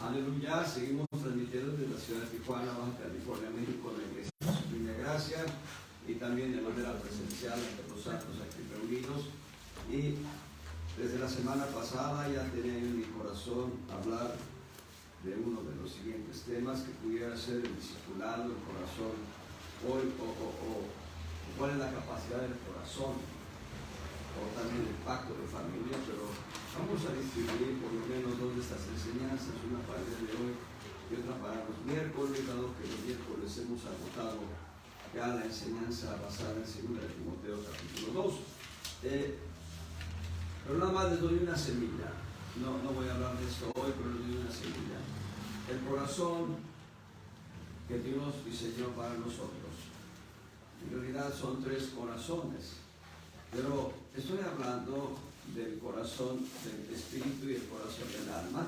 Aleluya, seguimos transmitiendo desde la ciudad de Tijuana, Baja California, México, la iglesia de su Divina Gracia, y también de manera presencial entre los santos aquí reunidos. Y desde la semana pasada ya tenía en mi corazón hablar de uno de los siguientes temas que pudiera ser el discipulado, el corazón, o cuál es la capacidad del corazón, o también el pacto de familia, pero vamos a distribuir por lo menos dos de estas enseñanzas, una para el día de hoy y otra para los miércoles, dado que los miércoles hemos agotado ya la enseñanza basada en 2 de Timoteo capítulo 2. Pero nada más les doy una semilla, no voy a hablar de esto hoy, pero les doy una semilla. El corazón que Dios diseñó para nosotros, en realidad son 3 corazones, pero estoy hablando del corazón del espíritu y el corazón del alma.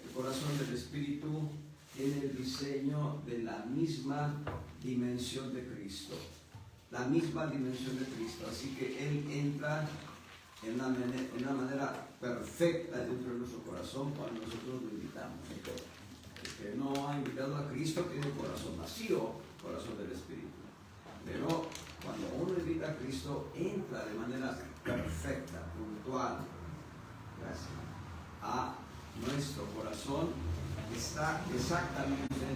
El corazón del espíritu tiene el diseño de la misma dimensión de Cristo, la misma dimensión de Cristo, así que Él entra en una manera perfecta dentro de nuestro corazón cuando nosotros lo invitamos. El que no ha invitado a Cristo tiene corazón vacío, corazón del espíritu, pero cuando uno invita a Cristo, entra de manera perfecta, puntual, gracias, a nuestro corazón, que está exactamente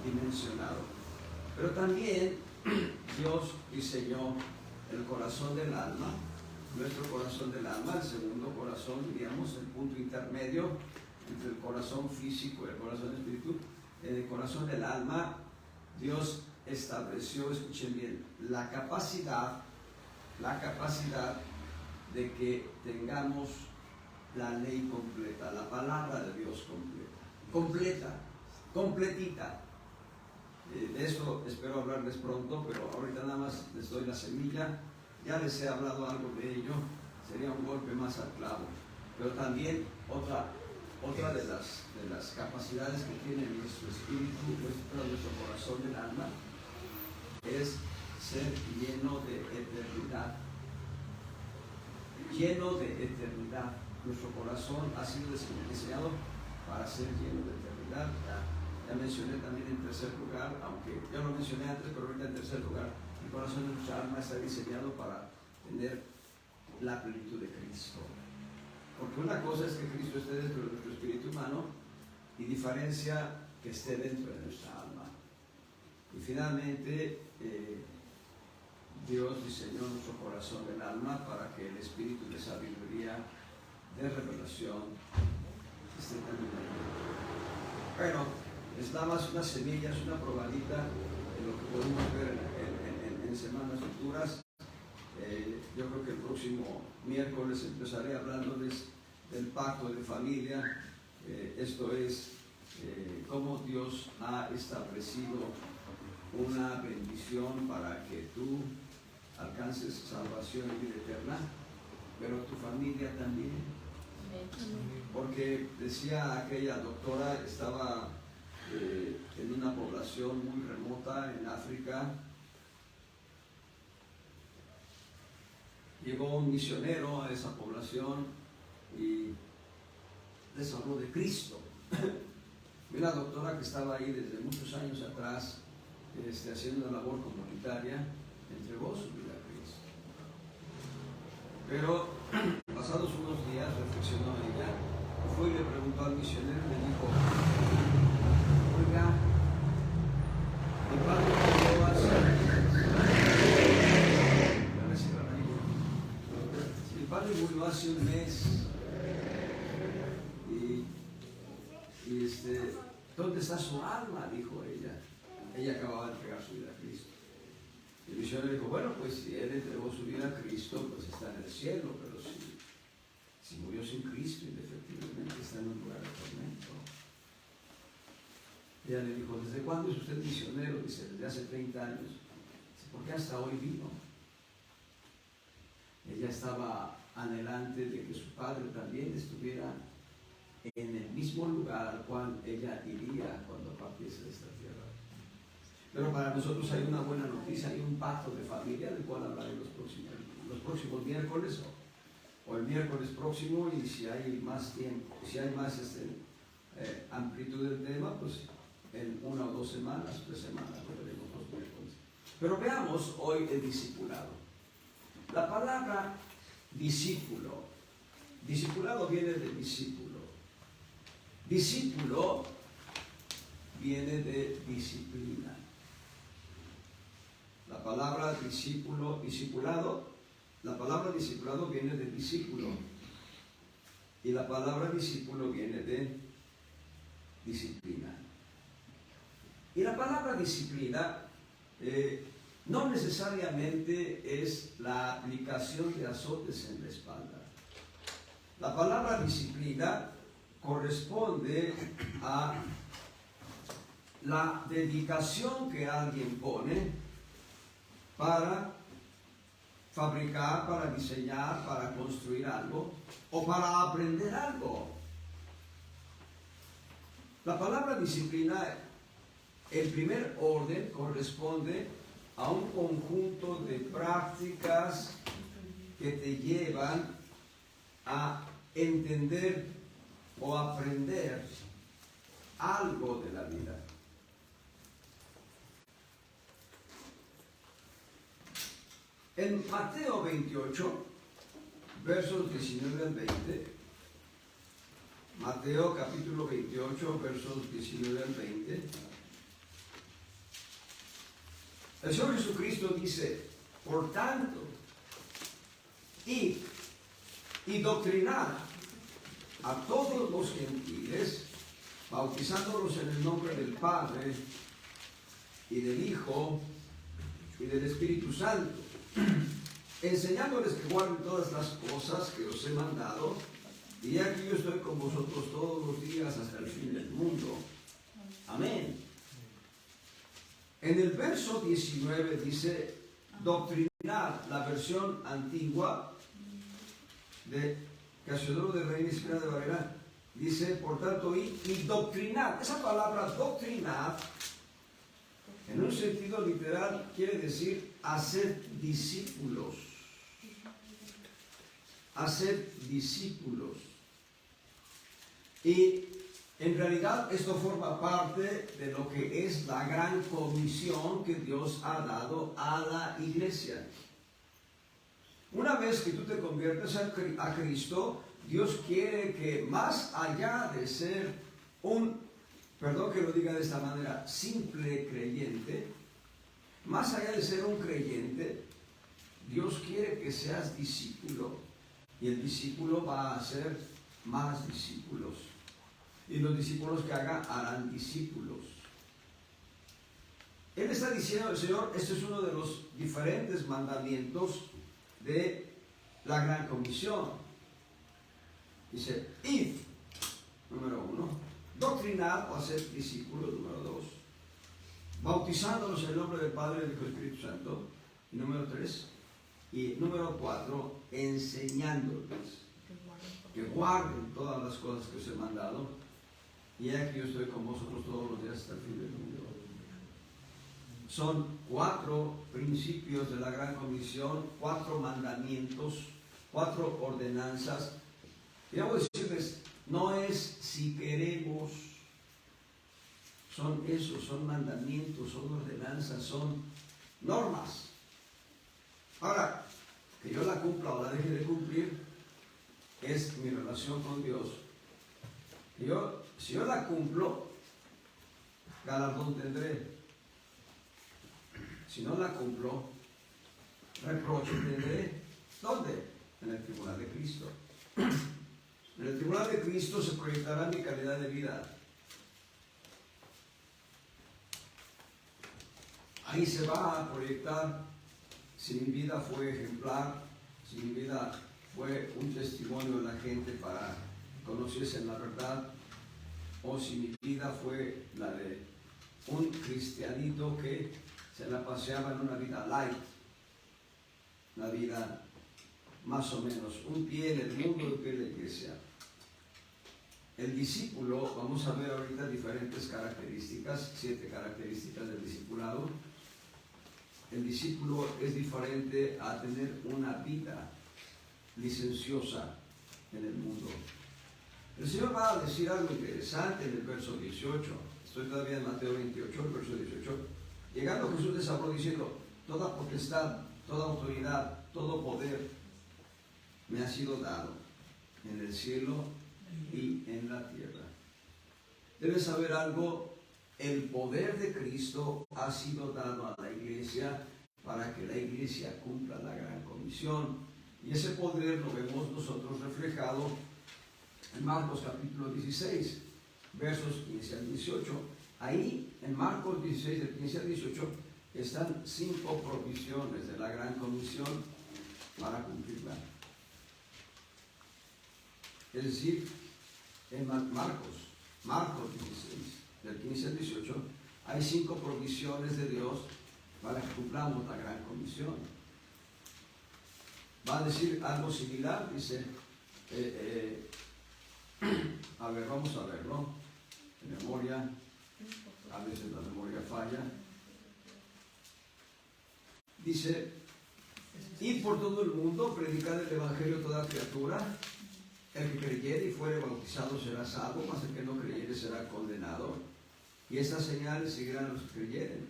dimensionado. Pero también Dios diseñó el corazón del alma, nuestro corazón del alma, el segundo corazón, diríamos, el punto intermedio entre el corazón físico y el corazón espiritual. En el corazón del alma, Dios estableció, escuchen bien, la capacidad de que tengamos la ley completa, la palabra de Dios completita. De esto espero hablarles pronto, pero ahorita nada más les doy la semilla. Ya les he hablado algo de ello, sería un golpe más al clavo. Pero también otra de las capacidades que tiene nuestro espíritu, nuestro corazón del alma, es ser lleno de eternidad. Lleno de eternidad. Nuestro corazón ha sido diseñado para ser lleno de eternidad. Ya mencioné también en tercer lugar, aunque ya lo mencioné antes, pero ahorita en tercer lugar, el corazón de nuestra alma está diseñado para tener la plenitud de Cristo. Porque una cosa es que Cristo esté dentro de nuestro espíritu humano y diferencia que esté dentro de nuestra alma. Y finalmente, Dios diseñó nuestro corazón del alma para que el espíritu de sabiduría, de revelación, esté también ahí. Pero es nada más una semilla, es una probadita de lo que podemos ver en semanas futuras. Yo creo que el próximo miércoles empezaré hablándoles del pacto de familia. Esto es cómo Dios ha establecido una bendición para que tú alcances salvación y vida eterna, pero tu familia también. Porque decía aquella doctora, estaba en una población muy remota en África. Llegó un misionero a esa población y les habló de Cristo. Y una doctora que estaba ahí desde muchos años atrás, haciendo labor comunitaria, entregó su vida a Cristo. Pero pasados unos días reflexionó ella, fue y le preguntó al misionero y le dijo: oiga, mi padre murió hace un mes y ¿dónde está su alma?, dijo ella. Ella acababa de entregar su vida a Cristo. El misionero dijo: bueno, pues si él entregó su vida a Cristo, pues está en el cielo, pero si murió sin Cristo, indefectiblemente está en un lugar de tormento. Ella le dijo: ¿desde cuándo es usted misionero? Dice: desde hace 30 años. Dice: ¿por qué hasta hoy vino? Ella estaba anhelante de que su padre también estuviera en el mismo lugar al cual ella iría cuando partiese de esta tierra. Pero para nosotros hay una buena noticia, hay un pacto de familia del cual hablaré los próximos miércoles o el miércoles próximo, y si hay más tiempo, si hay más amplitud del tema, pues en 1 o 2 semanas, 3 semanas, lo veremos los miércoles. Pero veamos hoy el discipulado. La palabra discípulo, discipulado viene de discípulo. Discípulo viene de disciplina. La palabra discipulado, la palabra discipulado viene de discípulo. Y la palabra discípulo viene de disciplina. Y la palabra disciplina no necesariamente es la aplicación de azotes en la espalda. La palabra disciplina corresponde a la dedicación que alguien pone para fabricar, para diseñar, para construir algo o para aprender algo. La palabra disciplina, el primer orden, corresponde a un conjunto de prácticas que te llevan a entender o aprender algo de la vida. En Mateo 28, versos 19 al 20, Mateo capítulo 28, versos 19 al 20, el Señor Jesucristo dice: por tanto, id y doctrinad a todos los gentiles, bautizándolos en el nombre del Padre y del Hijo y del Espíritu Santo, enseñándoles que guarden todas las cosas que os he mandado, y aquí yo estoy con vosotros todos los días hasta el fin del mundo. Amén. En el verso 19 dice doctrinar, la versión antigua de Casiodoro de Reina Inspirada de Varela, dice, por tanto, y doctrinar. Esa palabra doctrinar, en un sentido literal, quiere decir hacer discípulos. Hacer discípulos. Y en realidad esto forma parte de lo que es la gran comisión que Dios ha dado a la iglesia. Una vez que tú te conviertes a Cristo, Dios quiere que más allá de ser un, perdón que lo diga de esta manera, simple creyente, más allá de ser un creyente, Dios quiere que seas discípulo. Y el discípulo va a hacer más discípulos. Y los discípulos que haga harán discípulos. Él está diciendo al Señor, este es uno de los diferentes mandamientos de la gran comisión. Dice, id, número 1, doctrinad o hacer discípulos, número 2, bautizándolos en el nombre del Padre, del Hijo y del Espíritu Santo, y número 3, y número 4, enseñándoles que guarden todas las cosas que os he mandado, y aquí yo estoy con vosotros todos los días hasta el fin del mundo. Son 4 principios de la gran comisión, 4 mandamientos, 4 ordenanzas. Y debo decirles, no es si queremos, son esos, son mandamientos, son ordenanzas, son normas. Ahora, que yo la cumpla o la deje de cumplir, es mi relación con Dios. Si yo la cumplo, galardón tendré. Si no la cumplo, reproche tendré. ¿Dónde? En el tribunal de Cristo. En el tribunal de Cristo se proyectará mi calidad de vida. Ahí se va a proyectar si mi vida fue ejemplar, si mi vida fue un testimonio de la gente para que conociesen la verdad, o si mi vida fue la de un cristianito que se la paseaba en una vida light, una vida más o menos, un pie en el mundo y un pie en la iglesia. El discípulo, vamos a ver ahorita diferentes características, 7 características del discipulado. El discípulo es diferente a tener una vida licenciosa en el mundo. El Señor va a decir algo interesante en el verso 18. Estoy todavía en Mateo 28, el verso 18. Llegando Jesús les habló diciendo: toda potestad, toda autoridad, todo poder me ha sido dado en el cielo y en la tierra. Debes saber algo: el poder de Cristo ha sido dado a la iglesia para que la iglesia cumpla la gran comisión. Y ese poder lo vemos nosotros reflejado en Marcos capítulo 16, versos 15 al 18. Ahí, en Marcos 16, del 15 al 18, están 5 provisiones de la gran comisión para cumplirla. Es decir, en Marcos 16, del 15 al 18, hay 5 provisiones de Dios para que cumplamos la gran comisión. Va a decir algo similar, dice, a ver, vamos a verlo, en memoria, a veces la memoria falla. Dice: id por todo el mundo, predicad el evangelio a toda criatura. El que creyere y fuere bautizado será salvo, mas el que no creyere será condenado. Y estas señales seguirán a los que creyeren.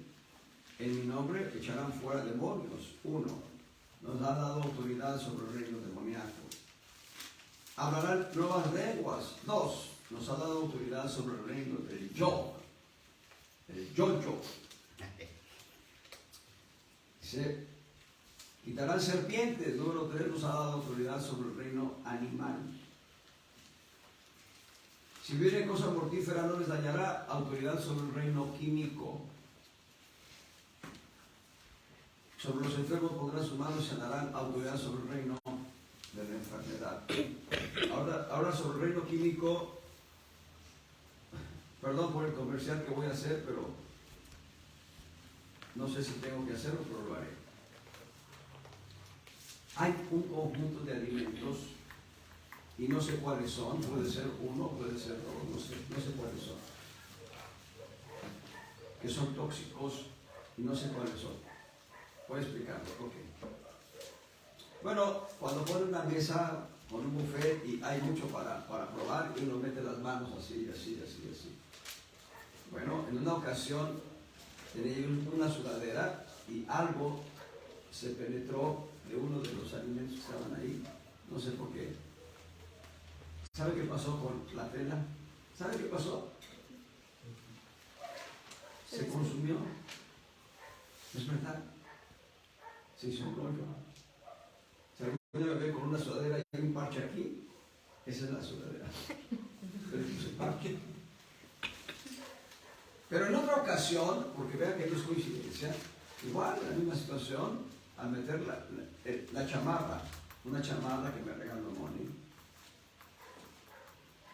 En mi nombre echarán fuera demonios. 1. Nos ha dado autoridad sobre el reino demoníaco. Hablarán nuevas lenguas. 2. Nos ha dado autoridad sobre el reino del yo. El yo. Dice: quitarán serpientes. Número 3. Nos ha dado autoridad sobre el reino animal. Si viene cosa mortífera no les dañará. Autoridad sobre el reino químico. Sobre los enfermos pondrán sus manos y sanarán. Autoridad sobre el reino de la enfermedad. Ahora sobre el reino químico, perdón por el comercial que voy a hacer, pero no sé si tengo que hacerlo, pero lo haré. Hay un conjunto de alimentos y no sé cuáles son. Puede ser uno, puede ser dos, no sé cuáles son, que son tóxicos y no sé cuáles son. Voy a explicarlo. Okay. Bueno, cuando pone una mesa con un buffet y hay mucho para probar, y uno mete las manos así. Bueno, en una ocasión tenía una sudadera y algo se penetró de uno de los alimentos que estaban ahí. No sé por qué. ¿Sabe qué pasó con la tela? ¿Sabe qué pasó? Se consumió. ¿Es verdad? Se hizo un rollo. Si alguno me ve con una sudadera y hay un parche aquí, esa es la sudadera. Pero puse parche. Pero en otra ocasión, porque vean que no es coincidencia, igual en la misma situación, al meter la chamarra, una chamarra que me regaló Moni,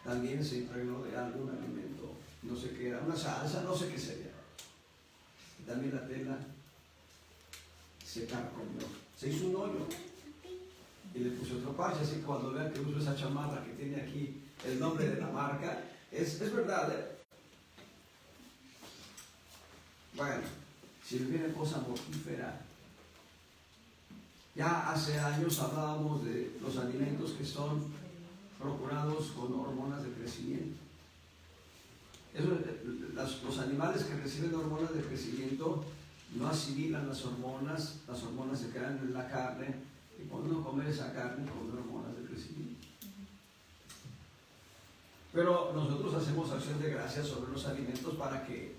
también se impregnó de algún alimento, no sé qué era, una salsa, no sé qué sería. Y también la tela se carcomió, se hizo un hoyo y le puse otro parche. Así que cuando vean que uso esa chamarra que tiene aquí el nombre de la marca, es verdad, ¿eh? Bueno, si viene cosa mortífera. Ya hace años hablábamos de los alimentos que son procurados con hormonas de crecimiento. Los animales que reciben hormonas de crecimiento no asimilan las hormonas se quedan en la carne, y cuando uno come esa carne, come hormonas de crecimiento. Pero nosotros hacemos acción de gracias sobre los alimentos para que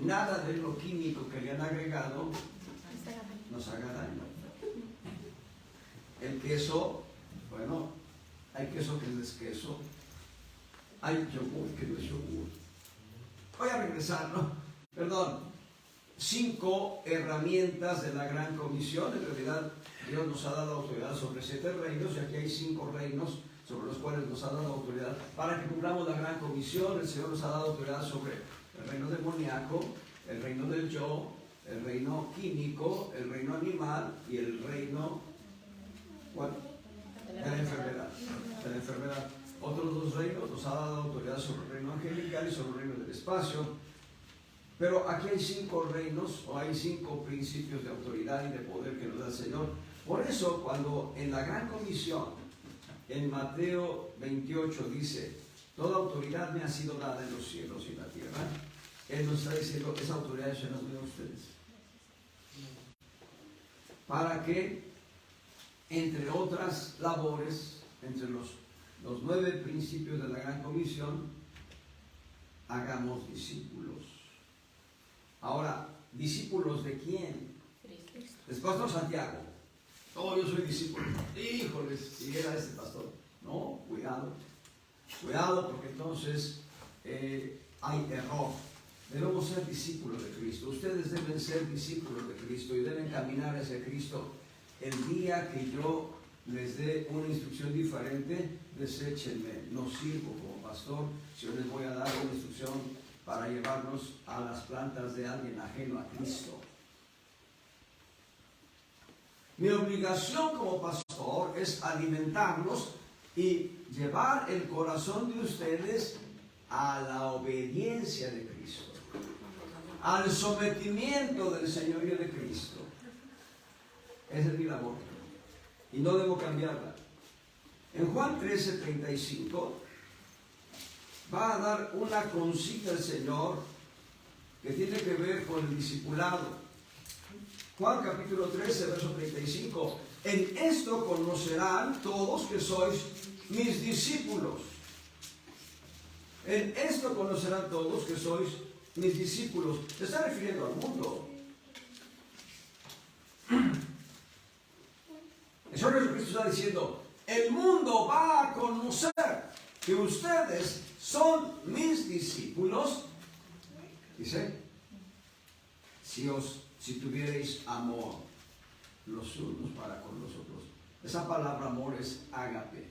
nada de lo químico que le han agregado nos haga daño. El queso, bueno, hay queso que no es queso, hay yogur que no es yogur. Voy a regresar, ¿no? Perdón. 5 herramientas de la gran comisión. En realidad, Dios nos ha dado autoridad sobre 7 reinos, y aquí hay 5 reinos sobre los cuales nos ha dado autoridad para que cumplamos la gran comisión. El Señor nos ha dado autoridad sobre el reino demoníaco, el reino del yo, el reino químico, el reino animal y el reino, bueno, de la enfermedad. Otros 2 reinos nos ha dado autoridad sobre el reino angelical y sobre el reino del espacio. Pero aquí hay 5 reinos, o hay 5 principios de autoridad y de poder que nos da el Señor. Por eso, cuando en la gran comisión, en Mateo 28 dice: Toda autoridad me ha sido dada en los cielos y en la tierra. Él nos está diciendo, esa autoridad se nos dio a ustedes. Para que, entre otras labores, entre los 9 principios de la Gran Comisión, hagamos discípulos. Ahora, ¿discípulos de quién? Es Pastor Santiago. Oh, yo soy discípulo. Híjoles, si era este pastor. No, cuidado. Cuidado, porque entonces hay error. Debemos ser discípulos de Cristo. Ustedes deben ser discípulos de Cristo y deben caminar hacia Cristo. El día que yo les dé una instrucción diferente, deséchenme. No sirvo como pastor si yo les voy a dar una instrucción para llevarnos a las plantas de alguien ajeno a Cristo. Mi obligación como pastor es alimentarlos y llevar el corazón de ustedes a la obediencia de Cristo, al sometimiento del señorío de Cristo. Esa es mi labor y no debo cambiarla. En Juan 13:35 va a dar una consigna el Señor que tiene que ver con el discipulado. Juan capítulo 13, verso 35. En esto conocerán todos que sois mis discípulos. En esto conocerán todos que sois mis discípulos. Se está refiriendo al mundo. El Señor Jesucristo está diciendo, el mundo va a conocer que ustedes son mis discípulos. Dice, si tuvierais amor los unos para con los otros. Esa palabra amor es ágape.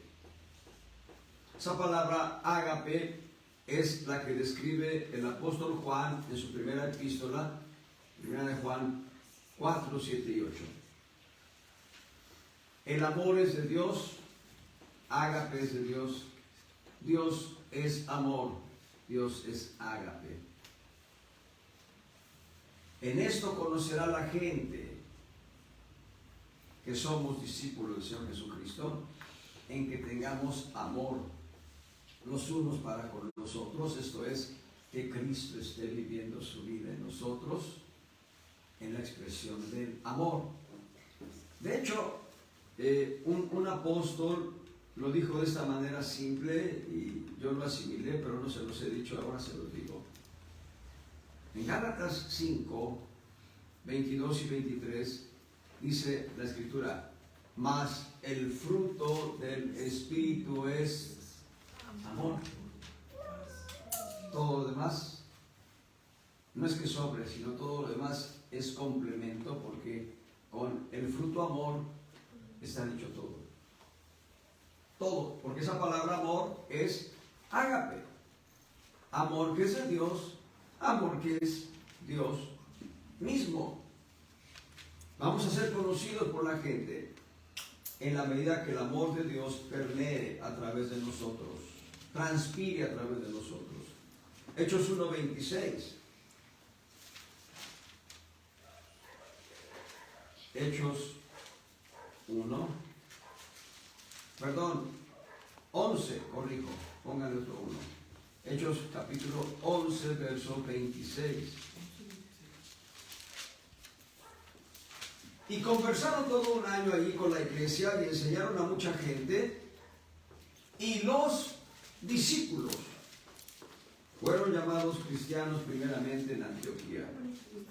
Esa palabra ágape es la que describe el apóstol Juan en su primera epístola, primera de Juan 4, 7 y 8. El amor es de Dios, ágape es de Dios, Dios es amor, Dios es ágape. En esto conocerá la gente que somos discípulos del Señor Jesucristo, en que tengamos amor los unos para con los otros, esto es, que Cristo esté viviendo su vida en nosotros, en la expresión del amor. De hecho, un apóstol lo dijo de esta manera simple y yo lo asimilé, pero no se los he dicho, ahora se los digo. En Gálatas 5, 22 y 23 dice la Escritura, mas el fruto del Espíritu es amor. Todo lo demás no es que sobre, sino todo lo demás es complemento, porque con el fruto amor está dicho todo. Todo, porque esa palabra amor es ágape. Amor que es de Dios, amor que es Dios mismo. Vamos a ser conocidos por la gente en la medida que el amor de Dios permee a través de nosotros, transpire a través de nosotros. Hechos 1:26. Hechos 11, corrijo, pónganle otro 1. Hechos capítulo 11, verso 26. Y conversaron todo un año allí con la iglesia y enseñaron a mucha gente, y los discípulos fueron llamados cristianos primeramente en Antioquía.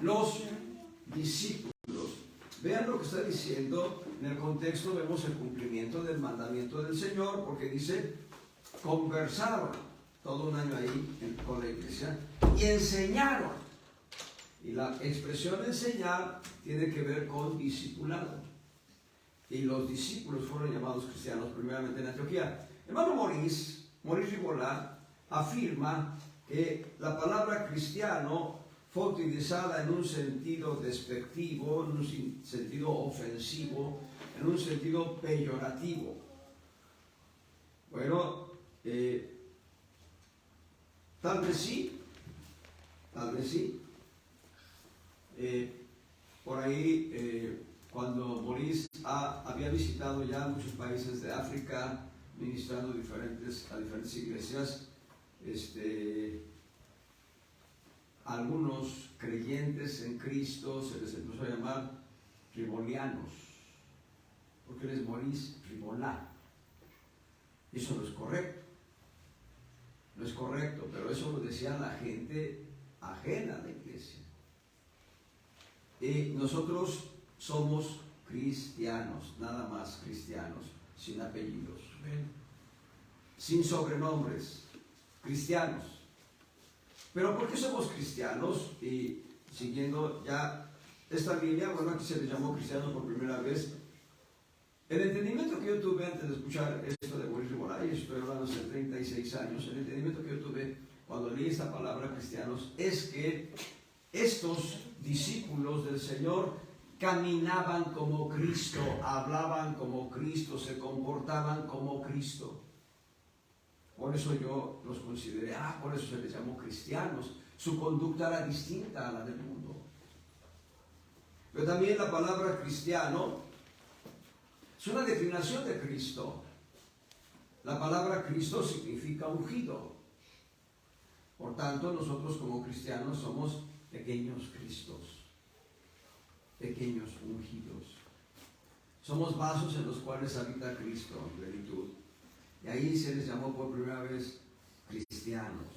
Los discípulos. Vean lo que está diciendo. En el contexto vemos el cumplimiento del mandamiento del Señor, porque dice, conversaron todo un año ahí con la iglesia y enseñaron. Y la expresión enseñar tiene que ver con discipulado. Y los discípulos fueron llamados cristianos primeramente en Antioquía. Hermano Maurice Ribola afirma que la palabra cristiano fue utilizada en un sentido despectivo, en un sentido ofensivo, en un sentido peyorativo. Bueno, tal vez sí. Por ahí, cuando Maurice había visitado ya muchos países de África, ministrando a diferentes iglesias, algunos creyentes en Cristo se les empezó a llamar ribolianos, porque les morís ribolá. Eso no es correcto. No es correcto, pero eso lo decía la gente ajena a la iglesia. Y nosotros somos cristianos, nada más cristianos, sin apellidos, sin sobrenombres, cristianos. Pero ¿por qué somos cristianos? Y siguiendo ya esta línea, bueno, aquí se les llamó cristianos por primera vez. El entendimiento que yo tuve antes de escuchar esto de Boris Ribolá, y estoy hablando hace 36 años, el entendimiento que yo tuve cuando leí esta palabra cristianos es que estos discípulos del Señor caminaban como Cristo, hablaban como Cristo, se comportaban como Cristo. Por eso yo los consideré, por eso se les llamó cristianos. Su conducta era distinta a la del mundo. Pero también la palabra cristiano es una declinación de Cristo. La palabra Cristo significa ungido. Por tanto, nosotros como cristianos somos pequeños Cristos, pequeños ungidos. Somos vasos en los cuales habita Cristo en plenitud. Y ahí se les llamó por primera vez cristianos.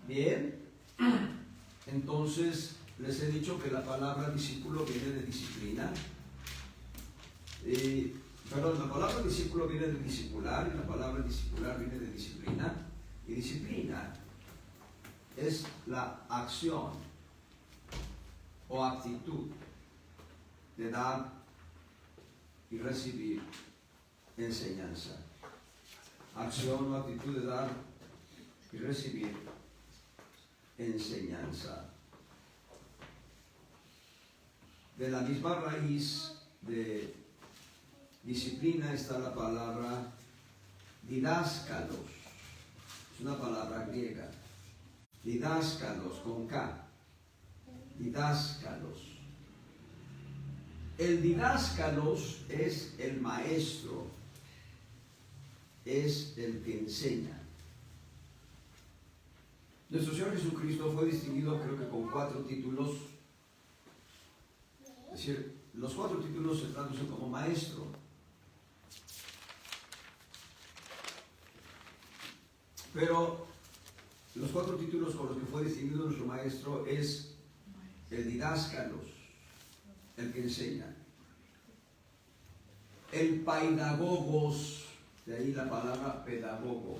Bien, entonces les he dicho que la palabra discípulo viene de disciplina. La palabra discípulo viene de discipular, y la palabra discipular viene de disciplina. Y disciplina es la acción o actitud de dar y recibir enseñanza. Acción o actitud de dar y recibir enseñanza. De la misma raíz de disciplina está la palabra didáscalos. Es una palabra griega. Didáscalos con K. Didáscalos. El didáscalos es el maestro, es el que enseña. Nuestro Señor Jesucristo fue distinguido, creo que con 4 títulos. Es decir, los 4 títulos se traducen como maestro. Pero los 4 títulos con los que fue distinguido nuestro maestro es el didáscalos, el que enseña. El paidagogos, de ahí la palabra pedagogo,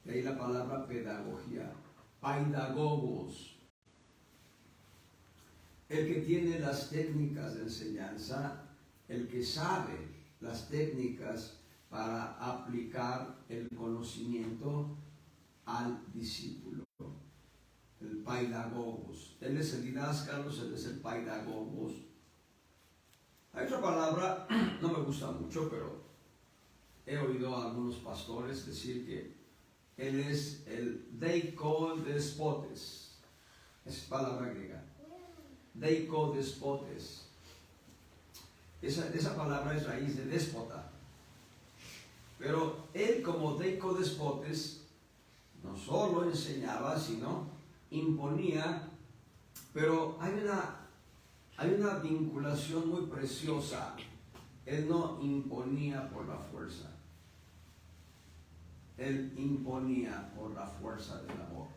de ahí la palabra pedagogía. Paidagogos, el que tiene las técnicas de enseñanza, el que sabe las técnicas para aplicar el conocimiento al discípulo. El paidagogos. Él es el didáscalos, él es el paidagogos. Hay otra palabra, no me gusta mucho, pero he oído a algunos pastores decir que él es el deicodespotes. Es palabra griega. Deicodespotes. Esa palabra es raíz de déspota. Pero él, como deicodespotes, no solo enseñaba, sino imponía. Pero hay una vinculación muy preciosa. Él no imponía por la fuerza. Él imponía por la fuerza del amor.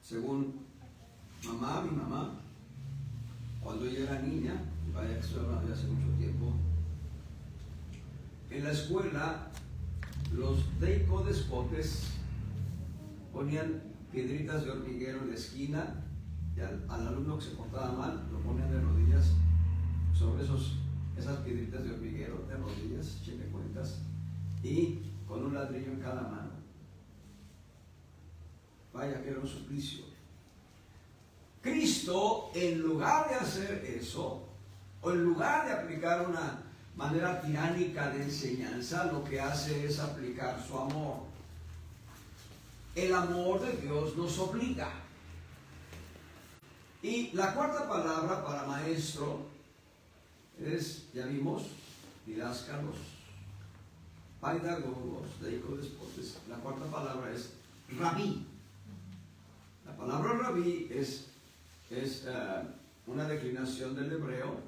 Según mi mamá, cuando ella era niña, vaya que estoy hablando de hace mucho tiempo, en la escuela los deicodespotes ponían piedritas de hormiguero en la esquina y al alumno que se portaba mal lo ponían de rodillas sobre esas piedritas de hormiguero, de rodillas, cheque cuentas, y con un ladrillo en cada mano. Vaya que era un suplicio. Cristo, en lugar de hacer eso, o en lugar de aplicar una manera tiránica de enseñanza, lo que hace es aplicar su amor. El amor de Dios nos obliga. Y la cuarta palabra para maestro intérpretes, ya vimos, didáscalos, paidagogos, deicodespotes. La cuarta palabra es rabí. La palabra rabí es una declinación del hebreo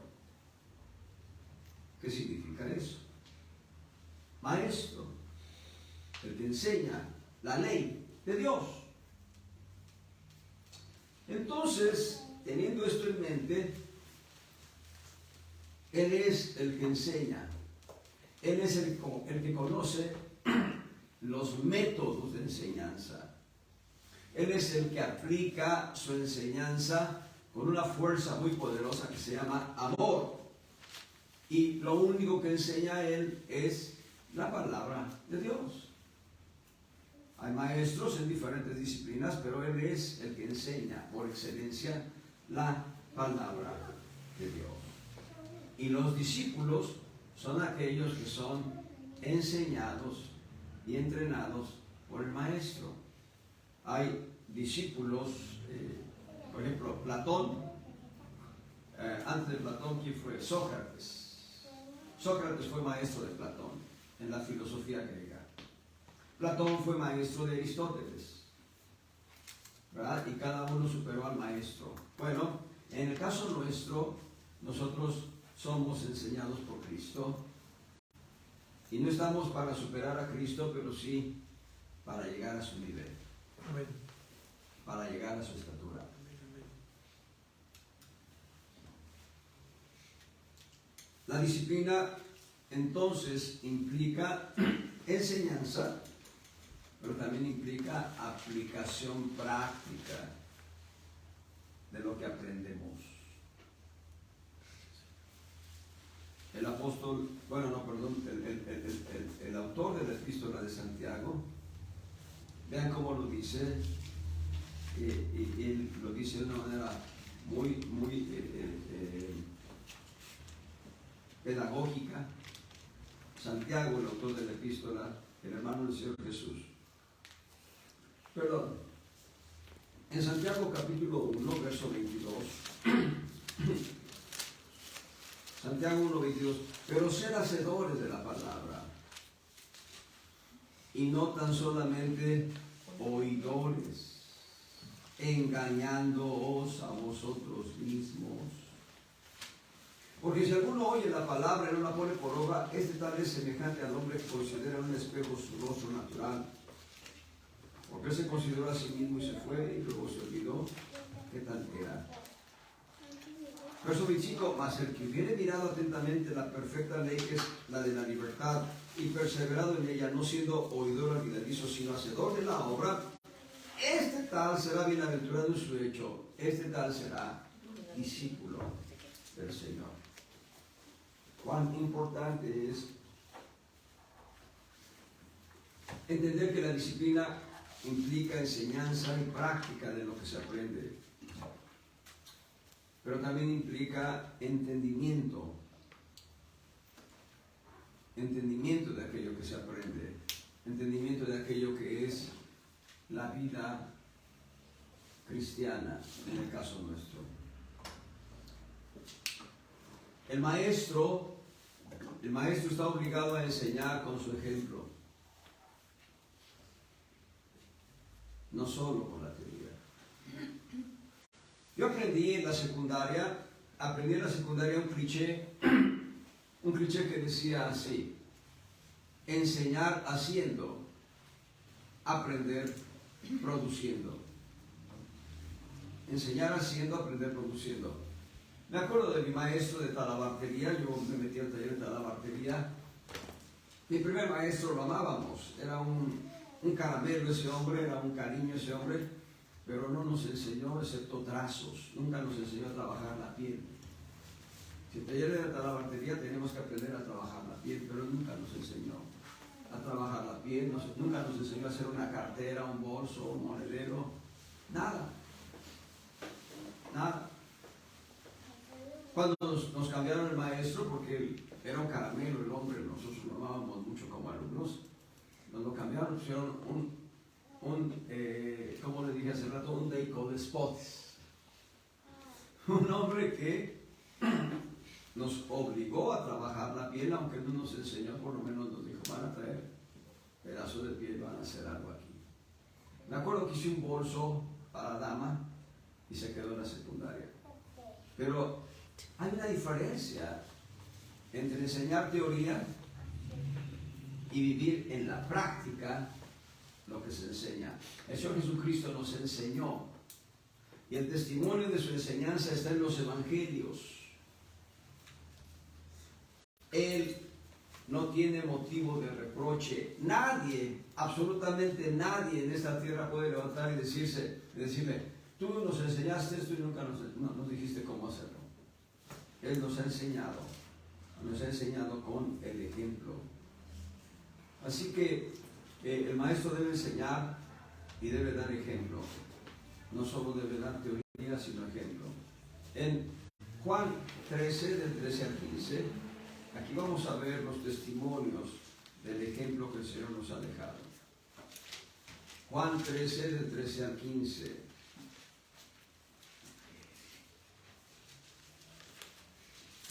que significa eso. Maestro, el que enseña la ley de Dios. Entonces, teniendo esto en mente, Él es el que enseña. Él es el que conoce los métodos de enseñanza. Él es el que aplica su enseñanza con una fuerza muy poderosa que se llama amor. Y lo único que enseña Él es la palabra de Dios. Hay maestros en diferentes disciplinas, pero Él es el que enseña por excelencia la palabra de Dios. Y los discípulos son aquellos que son enseñados y entrenados por el maestro. Hay discípulos, por ejemplo, Platón. Antes de Platón, ¿quién fue? Sócrates. Sócrates fue maestro de Platón en la filosofía griega. Platón fue maestro de Aristóteles, ¿verdad? Y cada uno superó al maestro. Bueno, en el caso nuestro, nosotros somos enseñados por Cristo y no estamos para superar a Cristo, pero sí para llegar a su nivel. Amén. Para llegar a su estatura. La disciplina entonces implica enseñanza, pero también implica aplicación práctica de lo que aprendemos. El apóstol, el autor de la epístola de Santiago, vean cómo lo dice, y él lo dice de una manera muy pedagógica. Santiago, el autor de la epístola, el hermano del Señor Jesús. Perdón. En Santiago capítulo 1, verso 22. Santiago 1, 22. Pero sed hacedores de la palabra, y no tan solamente oidores, engañándoos a vosotros mismos. Porque si alguno oye la palabra y no la pone por obra, este tal es semejante al hombre que considera en un espejo su rostro natural. Porque él se consideró a sí mismo y se fue, y luego se olvidó qué tal era. Verso 25, mas el que hubiere mirado atentamente la perfecta ley, que es la de la libertad, y perseverado en ella, no siendo oidor olvidadizo, sino hacedor de la obra, este tal será bienaventurado en su hecho, este tal será discípulo del Señor. Cuán importante es entender que la disciplina implica enseñanza y práctica de lo que se aprende, pero también implica entendimiento de aquello que se aprende, entendimiento de aquello que es la vida cristiana, en el caso nuestro. El maestro está obligado a enseñar con su ejemplo, no solo con la teoría. Yo aprendí en la secundaria un cliché que decía así: enseñar haciendo, aprender produciendo. Enseñar haciendo, aprender produciendo. Me acuerdo de mi maestro de talabartería. Yo me metí al taller de talabartería. Mi primer maestro lo amábamos, era un caramelo ese hombre, era un cariño ese hombre, pero no nos enseñó excepto trazos, nunca nos enseñó a trabajar la piel. Si el taller de talabartería tenemos que aprender a trabajar la piel, pero nunca nos enseñó a trabajar la piel, nunca nos enseñó a hacer una cartera, un bolso, un monedero, nada. Cuando nos cambiaron el maestro, porque era un caramelo el hombre, nosotros lo amábamos mucho como alumnos, nos lo cambiaron, pusieron como le dije hace rato, un deicodespotes. Un hombre que nos obligó a trabajar la piel, aunque no nos enseñó, por lo menos nos dijo, van a traer pedazos de piel, van a hacer algo aquí. Me acuerdo que hice un bolso para dama y se quedó en la secundaria. Pero hay una diferencia entre enseñar teoría y vivir en la práctica lo que se enseña. El Señor Jesucristo nos enseñó y el testimonio de su enseñanza está en los evangelios. Él no tiene motivo de reproche. Nadie, absolutamente nadie en esta tierra puede levantar y decirme, tú nos enseñaste esto y nunca nos dijiste cómo hacerlo. Él nos ha enseñado con el ejemplo. Así que el maestro debe enseñar y debe dar ejemplo. No solo debe dar teoría, sino ejemplo. En Juan 13, del 13 al 15, aquí vamos a ver los testimonios del ejemplo que el Señor nos ha dejado. Juan 13, del 13 al 15.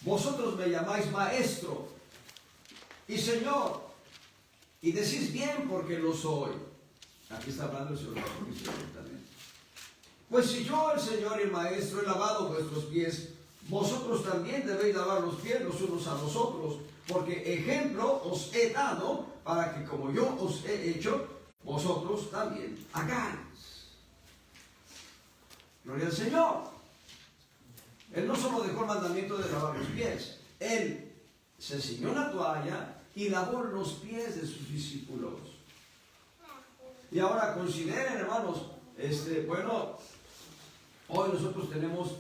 Vosotros me llamáis maestro y Señor, y decís bien porque lo soy. Aquí está hablando el Señor Jesucristo directamente. Pues si yo, el Señor y el Maestro, he lavado vuestros pies, vosotros también debéis lavar los pies los unos a los otros, porque ejemplo os he dado para que como yo os he hecho, vosotros también hagáis. Gloria al Señor. Él no solo dejó el mandamiento de lavar los pies, Él se ciñó una toalla y lavó los pies de sus discípulos. Y ahora consideren, hermanos, bueno, hoy nosotros tenemos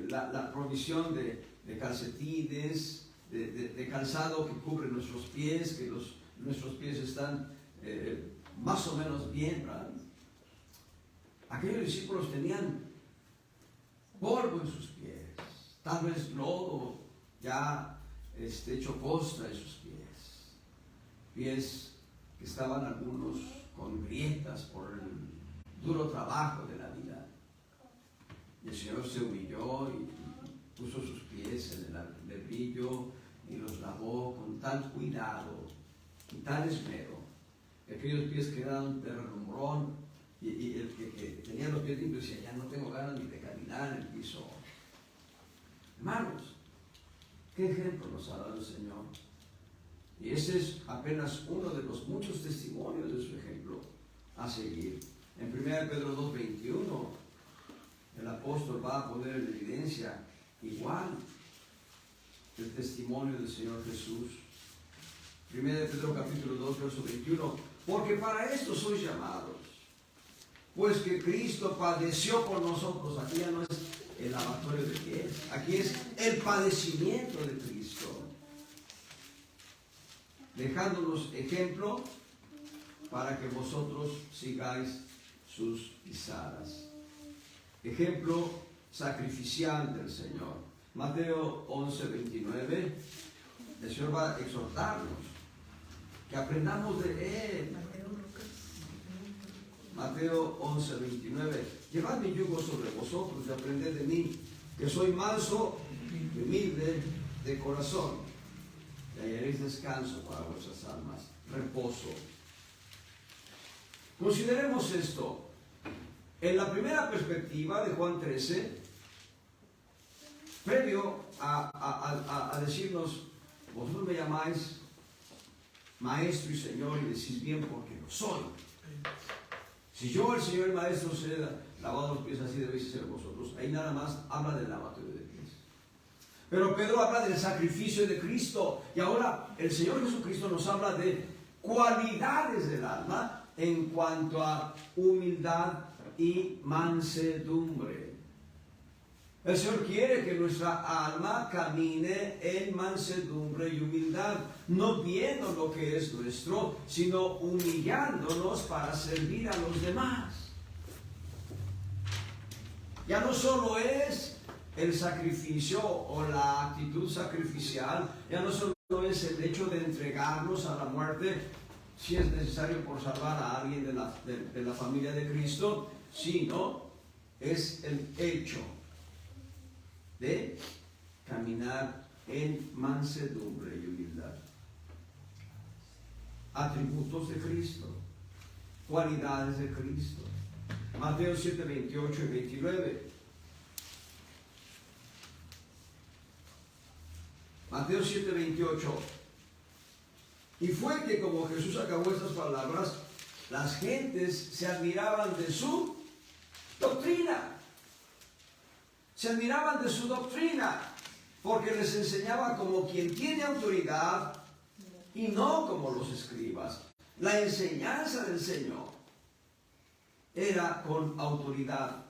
la provisión de calcetines, de calzado que cubre nuestros pies, que nuestros pies están más o menos bien, ¿verdad? Aquellos discípulos tenían polvo en sus pies, tal vez lodo ya hecho costra en sus pies que estaban algunos con grietas por el duro trabajo de la vida. Y el Señor se humilló y puso sus pies en el brillo y los lavó con tal cuidado y tal esmero. Aquellos pies quedaron de relumbrón y el que tenía los pies limpios decía, ya no tengo ganas ni de caminar en el piso. Hermanos, ¿qué ejemplo nos ha dado el Señor? Y ese es apenas uno de los muchos testimonios de su ejemplo a seguir. En 1 Pedro 2:21, el apóstol va a poner en evidencia igual el testimonio del Señor Jesús. 1 Pedro capítulo 2, verso 21, porque para esto sois llamados, pues que Cristo padeció por nosotros. Aquí ya no es el lavatorio de pies, aquí es el padecimiento de Cristo, dejándonos ejemplo para que vosotros sigáis sus pisadas. Ejemplo sacrificial del Señor. Mateo 11:29, el Señor va a exhortarnos que aprendamos de Él. Mateo 11:29, llevad mi yugo sobre vosotros y aprended de mí, que soy manso y humilde de corazón, y hallaréis descanso para vuestras almas, reposo. Consideremos esto. En la primera perspectiva de Juan 13, previo a decirnos, vosotros me llamáis maestro y Señor y decís bien porque lo soy. Si yo, el Señor y Maestro, os he lavado los pies, así debéis ser vosotros. Ahí nada más habla del lavatorio de pies. Pero Pedro habla del sacrificio de Cristo. Y ahora el Señor Jesucristo nos habla de cualidades del alma en cuanto a humildad y mansedumbre. El Señor quiere que nuestra alma camine en mansedumbre y humildad, no viendo lo que es nuestro, sino humillándonos para servir a los demás. Ya no solo es el sacrificio o la actitud sacrificial, ya no solo es el hecho de entregarnos a la muerte, si es necesario por salvar a alguien de la familia de Cristo, sino es el hecho de caminar en mansedumbre y humildad. Atributos de Cristo, cualidades de Cristo. Mateo 7, 28 y 29. Mateo 7, 28. Y fue que como Jesús acabó estas palabras, las gentes se admiraban de su doctrina. Se admiraban de su doctrina, porque les enseñaba como quien tiene autoridad y no como los escribas. La enseñanza del Señor era con autoridad.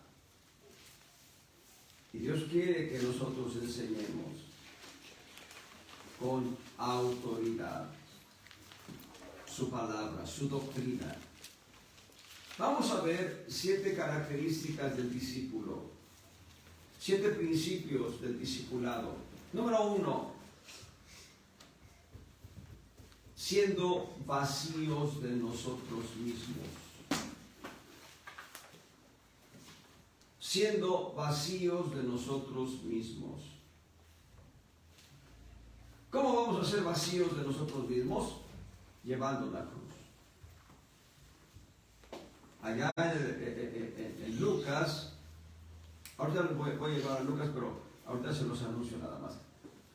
Y Dios quiere que nosotros enseñemos con autoridad su palabra, su doctrina. Vamos a ver 7 características del discípulo, 7 principios del discipulado. Número 1, siendo vacíos de nosotros mismos. Siendo vacíos de nosotros mismos. ¿Cómo vamos a ser vacíos de nosotros mismos? Llevando la cruz. Allá en Lucas, ahorita voy a llevar a Lucas, pero ahorita se los anuncio nada más.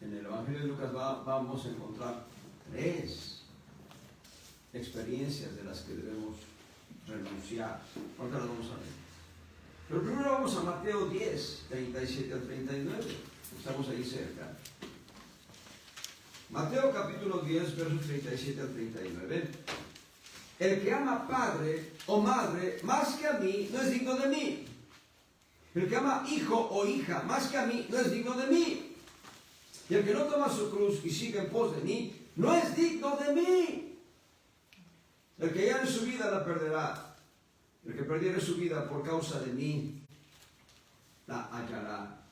En el Evangelio de Lucas vamos a encontrar 3 experiencias de las que debemos renunciar. Ahorita las vamos a ver. Pero primero vamos a Mateo 10, 37 al 39. Estamos ahí cerca. Mateo capítulo 10, versos 37 al 39. El que ama padre o madre más que a mí no es digno de mí. El que ama hijo o hija más que a mí no es digno de mí. Y el que no toma su cruz y sigue en pos de mí no es digno de mí. El que hallare su vida la perderá. El que perdiere su vida por causa de mí la hallará.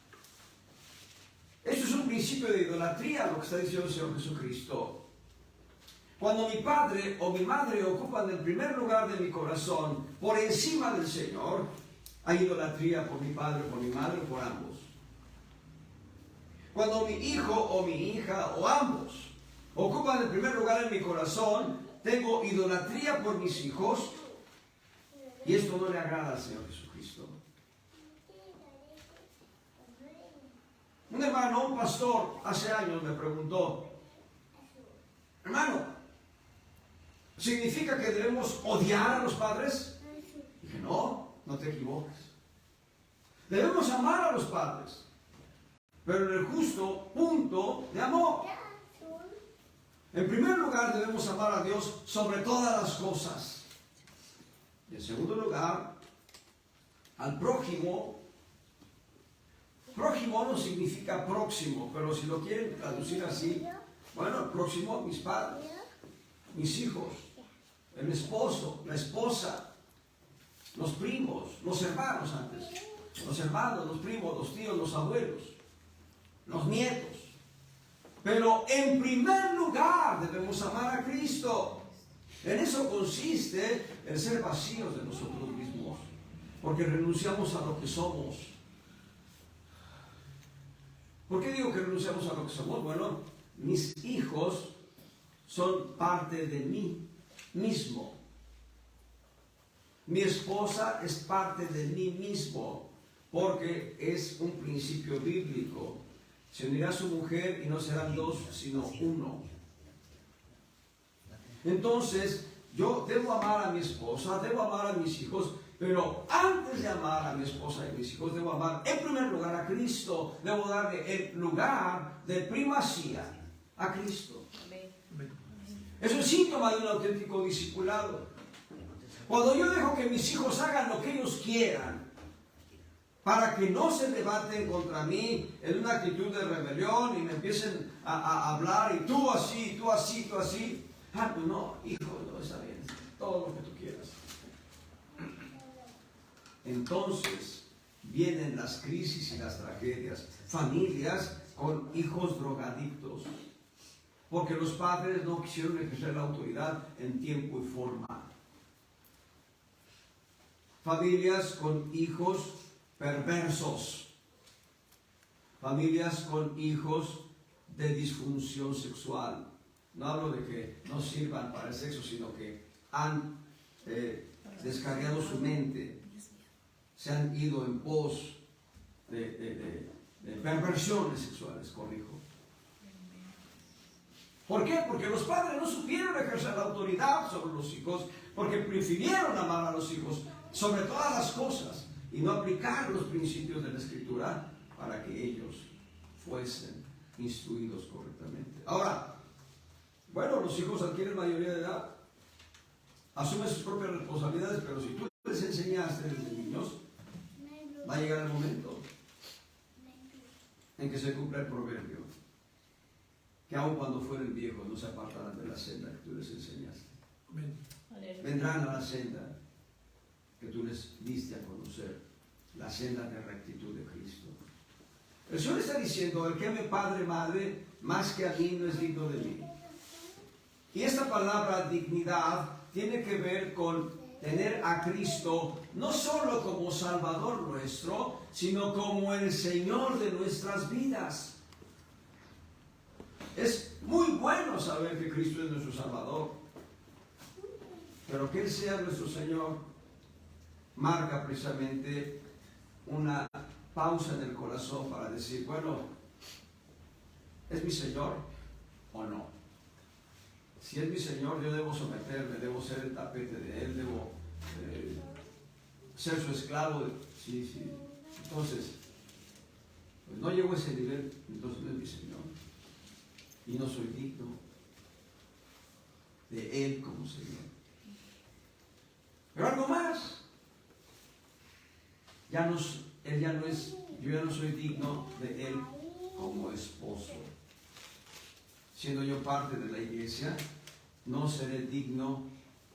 Esto es un principio de idolatría, lo que está diciendo el Señor Jesucristo. Cuando mi padre o mi madre ocupan el primer lugar de mi corazón por encima del Señor, hay idolatría por mi padre, por mi madre, por ambos. Cuando mi hijo o mi hija o ambos ocupan el primer lugar en mi corazón, tengo idolatría por mis hijos, y esto no le agrada al Señor Jesucristo. Un hermano, un pastor, hace años me preguntó: hermano, ¿significa que debemos odiar a los padres? Dije, no, no te equivoques. Debemos amar a los padres, pero en el justo punto de amor. En primer lugar, debemos amar a Dios sobre todas las cosas. Y en segundo lugar, al prójimo. Prójimo no significa próximo, pero si lo quieren traducir así, bueno, el próximo, mis padres, mis hijos, el esposo, la esposa, los primos, los hermanos antes, los hermanos, los primos, los tíos, los abuelos, los nietos. Pero en primer lugar debemos amar a Cristo. En eso consiste el ser vacíos de nosotros mismos, porque renunciamos a lo que somos. ¿Por qué digo que renunciamos a lo que somos? Bueno, mis hijos son parte de mí mismo. Mi esposa es parte de mí mismo, porque es un principio bíblico. Se unirá a su mujer y no serán 2, sino 1. Entonces, yo debo amar a mi esposa, debo amar a mis hijos, pero antes de amar a mi esposa y mis hijos, debo amar en primer lugar a Cristo. Debo darle el lugar de primacía a Cristo. Eso es síntoma de un auténtico discipulado. Cuando yo dejo que mis hijos hagan lo que ellos quieran, para que no se levanten contra mí en una actitud de rebelión y me empiecen a hablar, y tú así, tú así, tú así. Ah, pues no, hijo, no está bien, todo lo que tú quieras. Entonces vienen las crisis y las tragedias. Familias con hijos drogadictos, porque los padres no quisieron ejercer la autoridad en tiempo y forma. Familias con hijos perversos. Familias con hijos de disfunción sexual. No hablo de que no sirvan para el sexo, sino que han descargado su mente, se han ido en pos de perversiones sexuales, corrijo. ¿Por qué? Porque los padres no supieron ejercer la autoridad sobre los hijos, porque prefirieron amar a los hijos sobre todas las cosas y no aplicar los principios de la Escritura para que ellos fuesen instruidos correctamente. Ahora, bueno, los hijos adquieren mayoría de edad, asumen sus propias responsabilidades, pero si tú les enseñaste desde niños, va a llegar el momento en que se cumpla el proverbio, que aun cuando fueren viejos no se apartarán de la senda que tú les enseñaste. Vendrán a la senda que tú les diste a conocer, la senda de rectitud de Cristo. El Señor está diciendo: el que ame padre, madre, más que a mí no es digno de mí. Y esta palabra dignidad tiene que ver con tener a Cristo no solo como Salvador nuestro, sino como el Señor de nuestras vidas. Es muy bueno saber que Cristo es nuestro Salvador, pero que Él sea nuestro Señor marca precisamente una pausa en el corazón para decir: bueno, ¿es mi Señor o no? Si es mi Señor, yo debo someterme, debo ser el tapete de Él, debo ser su esclavo. Sí. Entonces, pues no llego a ese nivel, entonces no es mi Señor. Y no soy digno de Él como Señor. Pero algo más. Él ya no es, yo ya no soy digno de Él como esposo. Siendo yo parte de la iglesia, no seré digno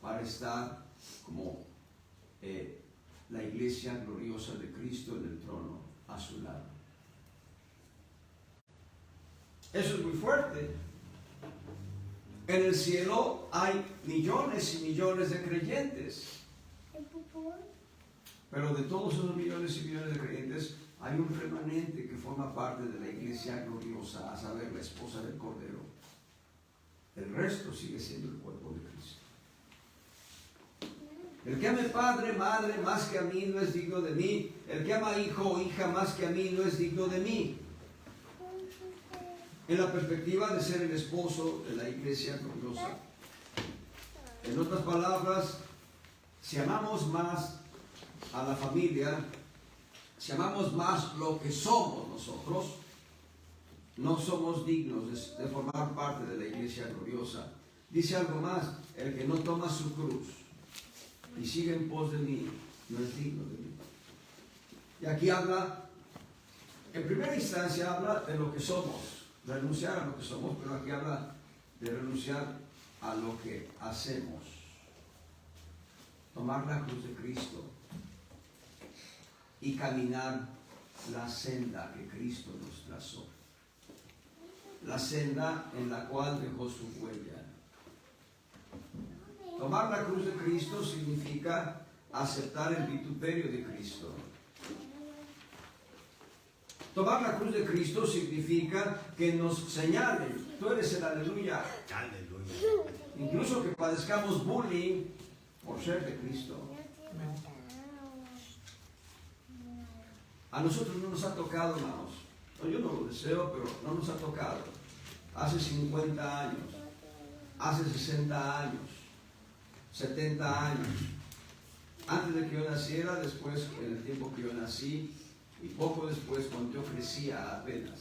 para estar como la iglesia gloriosa de Cristo en el trono a su lado. Eso es muy fuerte. En el cielo hay millones y millones de creyentes. Pero de todos esos millones y millones de creyentes, hay un remanente que forma parte de la iglesia gloriosa, a saber, la esposa del Cordero. El resto sigue siendo el cuerpo de Cristo. El que ame padre, madre, más que a mí, no es digno de mí. El que ama hijo o hija más que a mí, no es digno de mí. En la perspectiva de ser el esposo de la iglesia gloriosa. En otras palabras, si amamos más a la familia, si amamos más lo que somos nosotros, no somos dignos de formar parte de la iglesia gloriosa. Dice algo más: el que no toma su cruz y sigue en pos de mí, no es digno de mí. Y aquí habla, en primera instancia habla de lo que somos, renunciar a lo que somos, pero aquí habla de renunciar a lo que hacemos. Tomar la cruz de Cristo y caminar la senda que Cristo nos trazó. La senda en la cual dejó su huella. Tomar la cruz de Cristo significa aceptar el vituperio de Cristo. Tomar la cruz de Cristo significa que nos señalen: tú eres el aleluya. Aleluya. Incluso que padezcamos bullying por ser de Cristo. A nosotros no nos ha tocado, hermanos. No, yo no lo deseo, pero no nos ha tocado. Hace 50 años, hace 60 años, 70 años, antes de que yo naciera, después en el tiempo que yo nací, y poco después cuando yo crecía apenas.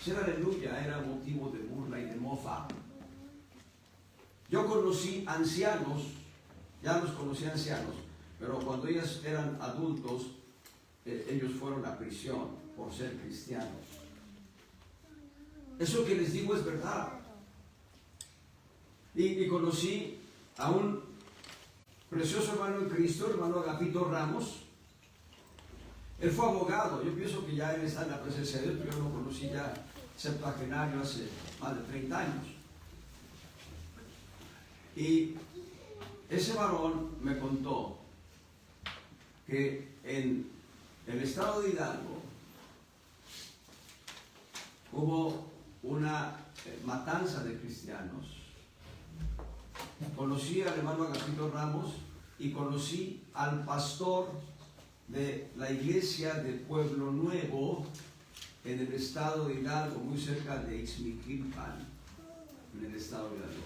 Ser aleluya era motivo de burla y de mofa. Yo conocí ancianos, ya los conocí ancianos, pero cuando ellos eran adultos, ellos fueron a prisión por ser cristianos. Eso que les digo es verdad. Y conocí a un precioso hermano en Cristo, hermano Agapito Ramos. Él fue abogado. Yo pienso que ya él está en la presencia de Dios, pero yo lo conocí ya septuagenario hace más de 30 años. Y ese varón me contó que en el estado de Hidalgo hubo una matanza de cristianos. Conocí al hermano Agapito Ramos y conocí al pastor de la iglesia de Pueblo Nuevo en el estado de Hidalgo, muy cerca de Ixmiquilpan, en el estado de Hidalgo.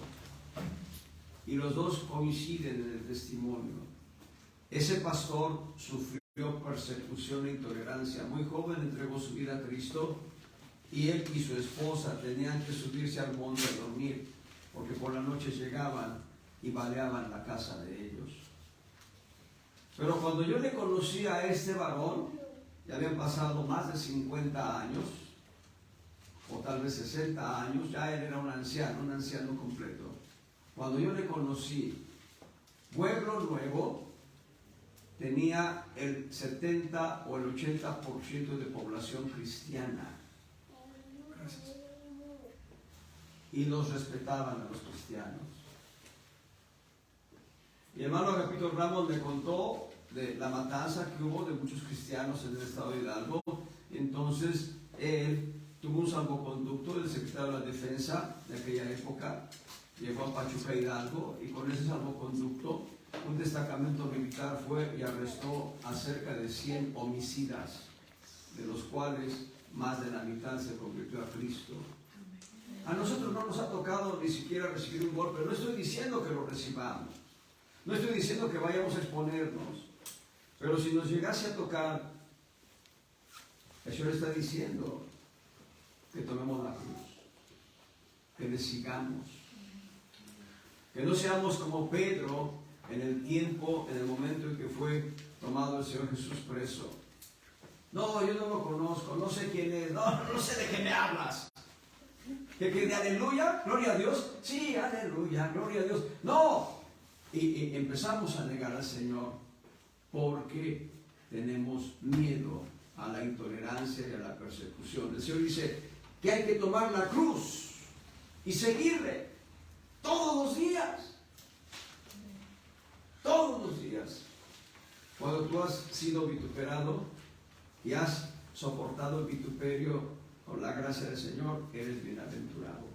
Y los dos coinciden en el testimonio. Ese pastor sufrió persecución e intolerancia. Muy joven entregó su vida a Cristo y él y su esposa tenían que subirse al monte a dormir porque por la noche llegaban y baleaban la casa de ellos. Pero cuando yo le conocí a este varón, ya habían pasado más de 50 años, o tal vez 60 años, ya él era un anciano completo. Cuando yo le conocí, Pueblo Nuevo tenía el 70 o el 80% de población cristiana. Gracias. Y los respetaban a los cristianos. Mi hermano Agapito Ramos me contó de la matanza que hubo de muchos cristianos en el estado de Hidalgo. Entonces él tuvo un salvoconducto del secretario de la Defensa de aquella época, llegó a Pachuca, Hidalgo, y con ese salvoconducto un destacamento militar fue y arrestó a cerca de 100 homicidas, de los cuales más de la mitad se convirtió a Cristo. A nosotros no nos ha tocado ni siquiera recibir un golpe. No estoy diciendo que lo recibamos, no estoy diciendo que vayamos a exponernos, pero si nos llegase a tocar, el Señor está diciendo que tomemos la cruz, que le sigamos, que no seamos como Pedro en el tiempo, en el momento en que fue tomado el Señor Jesús preso. No, yo no lo conozco, no sé quién es, no sé de qué me hablas. ¿Que de aleluya? ¿Gloria a Dios? Sí, aleluya, gloria a Dios. No. Y empezamos a negar al Señor porque tenemos miedo a la intolerancia y a la persecución. El Señor dice que hay que tomar la cruz y seguirle todos los días. Todos los días. Cuando tú has sido vituperado y has soportado el vituperio con la gracia del Señor, eres bienaventurado.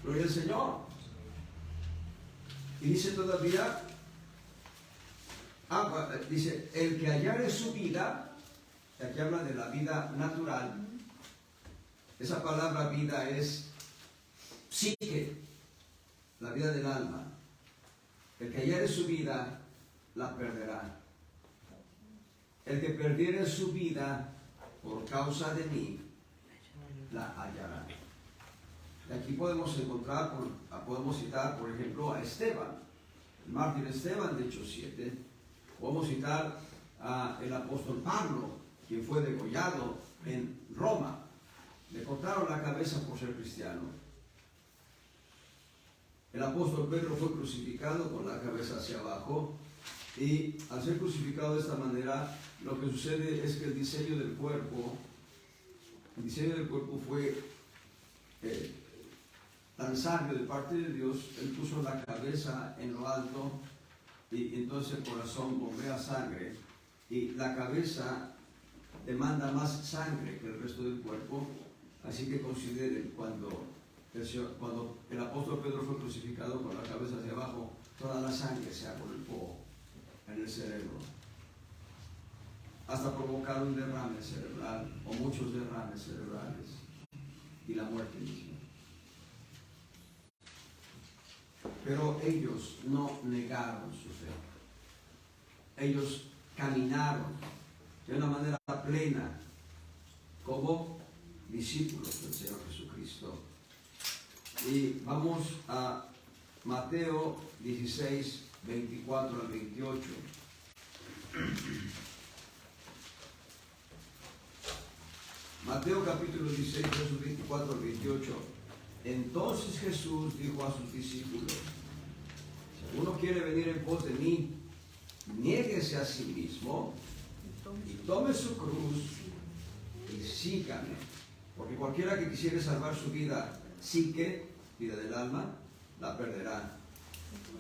Gloria al Señor. Y dice todavía, dice, el que hallare su vida, aquí habla de la vida natural, esa palabra vida es psique, la vida del alma. El que hallare su vida, la perderá. El que perdiere su vida por causa de mí, la hallará. Y aquí podemos encontrar, podemos citar, por ejemplo, a Esteban, el mártir Esteban de Hechos 7. Podemos citar al apóstol Pablo, quien fue degollado en Roma. Le cortaron la cabeza por ser cristiano. El apóstol Pedro fue crucificado con la cabeza hacia abajo, y al ser crucificado de esta manera, lo que sucede es que el diseño del cuerpo fue tan sabio de parte de Dios. Él puso la cabeza en lo alto y entonces el corazón bombea sangre, y la cabeza demanda más sangre que el resto del cuerpo. Así que consideren cuando el apóstol Pedro fue crucificado con la cabeza hacia abajo, toda la sangre se agolpó en el cerebro, hasta provocar un derrame cerebral o muchos derrames cerebrales y la muerte misma. Pero ellos no negaron su fe. Ellos caminaron de una manera plena como discípulos del Señor Jesucristo. Y vamos a Mateo 16, 24 al 28. Mateo capítulo 16, versos 24 al 28. Entonces Jesús dijo a sus discípulos: si alguno quiere venir en pos de mí, niéguese a sí mismo y tome su cruz y sígame. Porque cualquiera que quisiere salvar su vida, vida del alma, la perderá.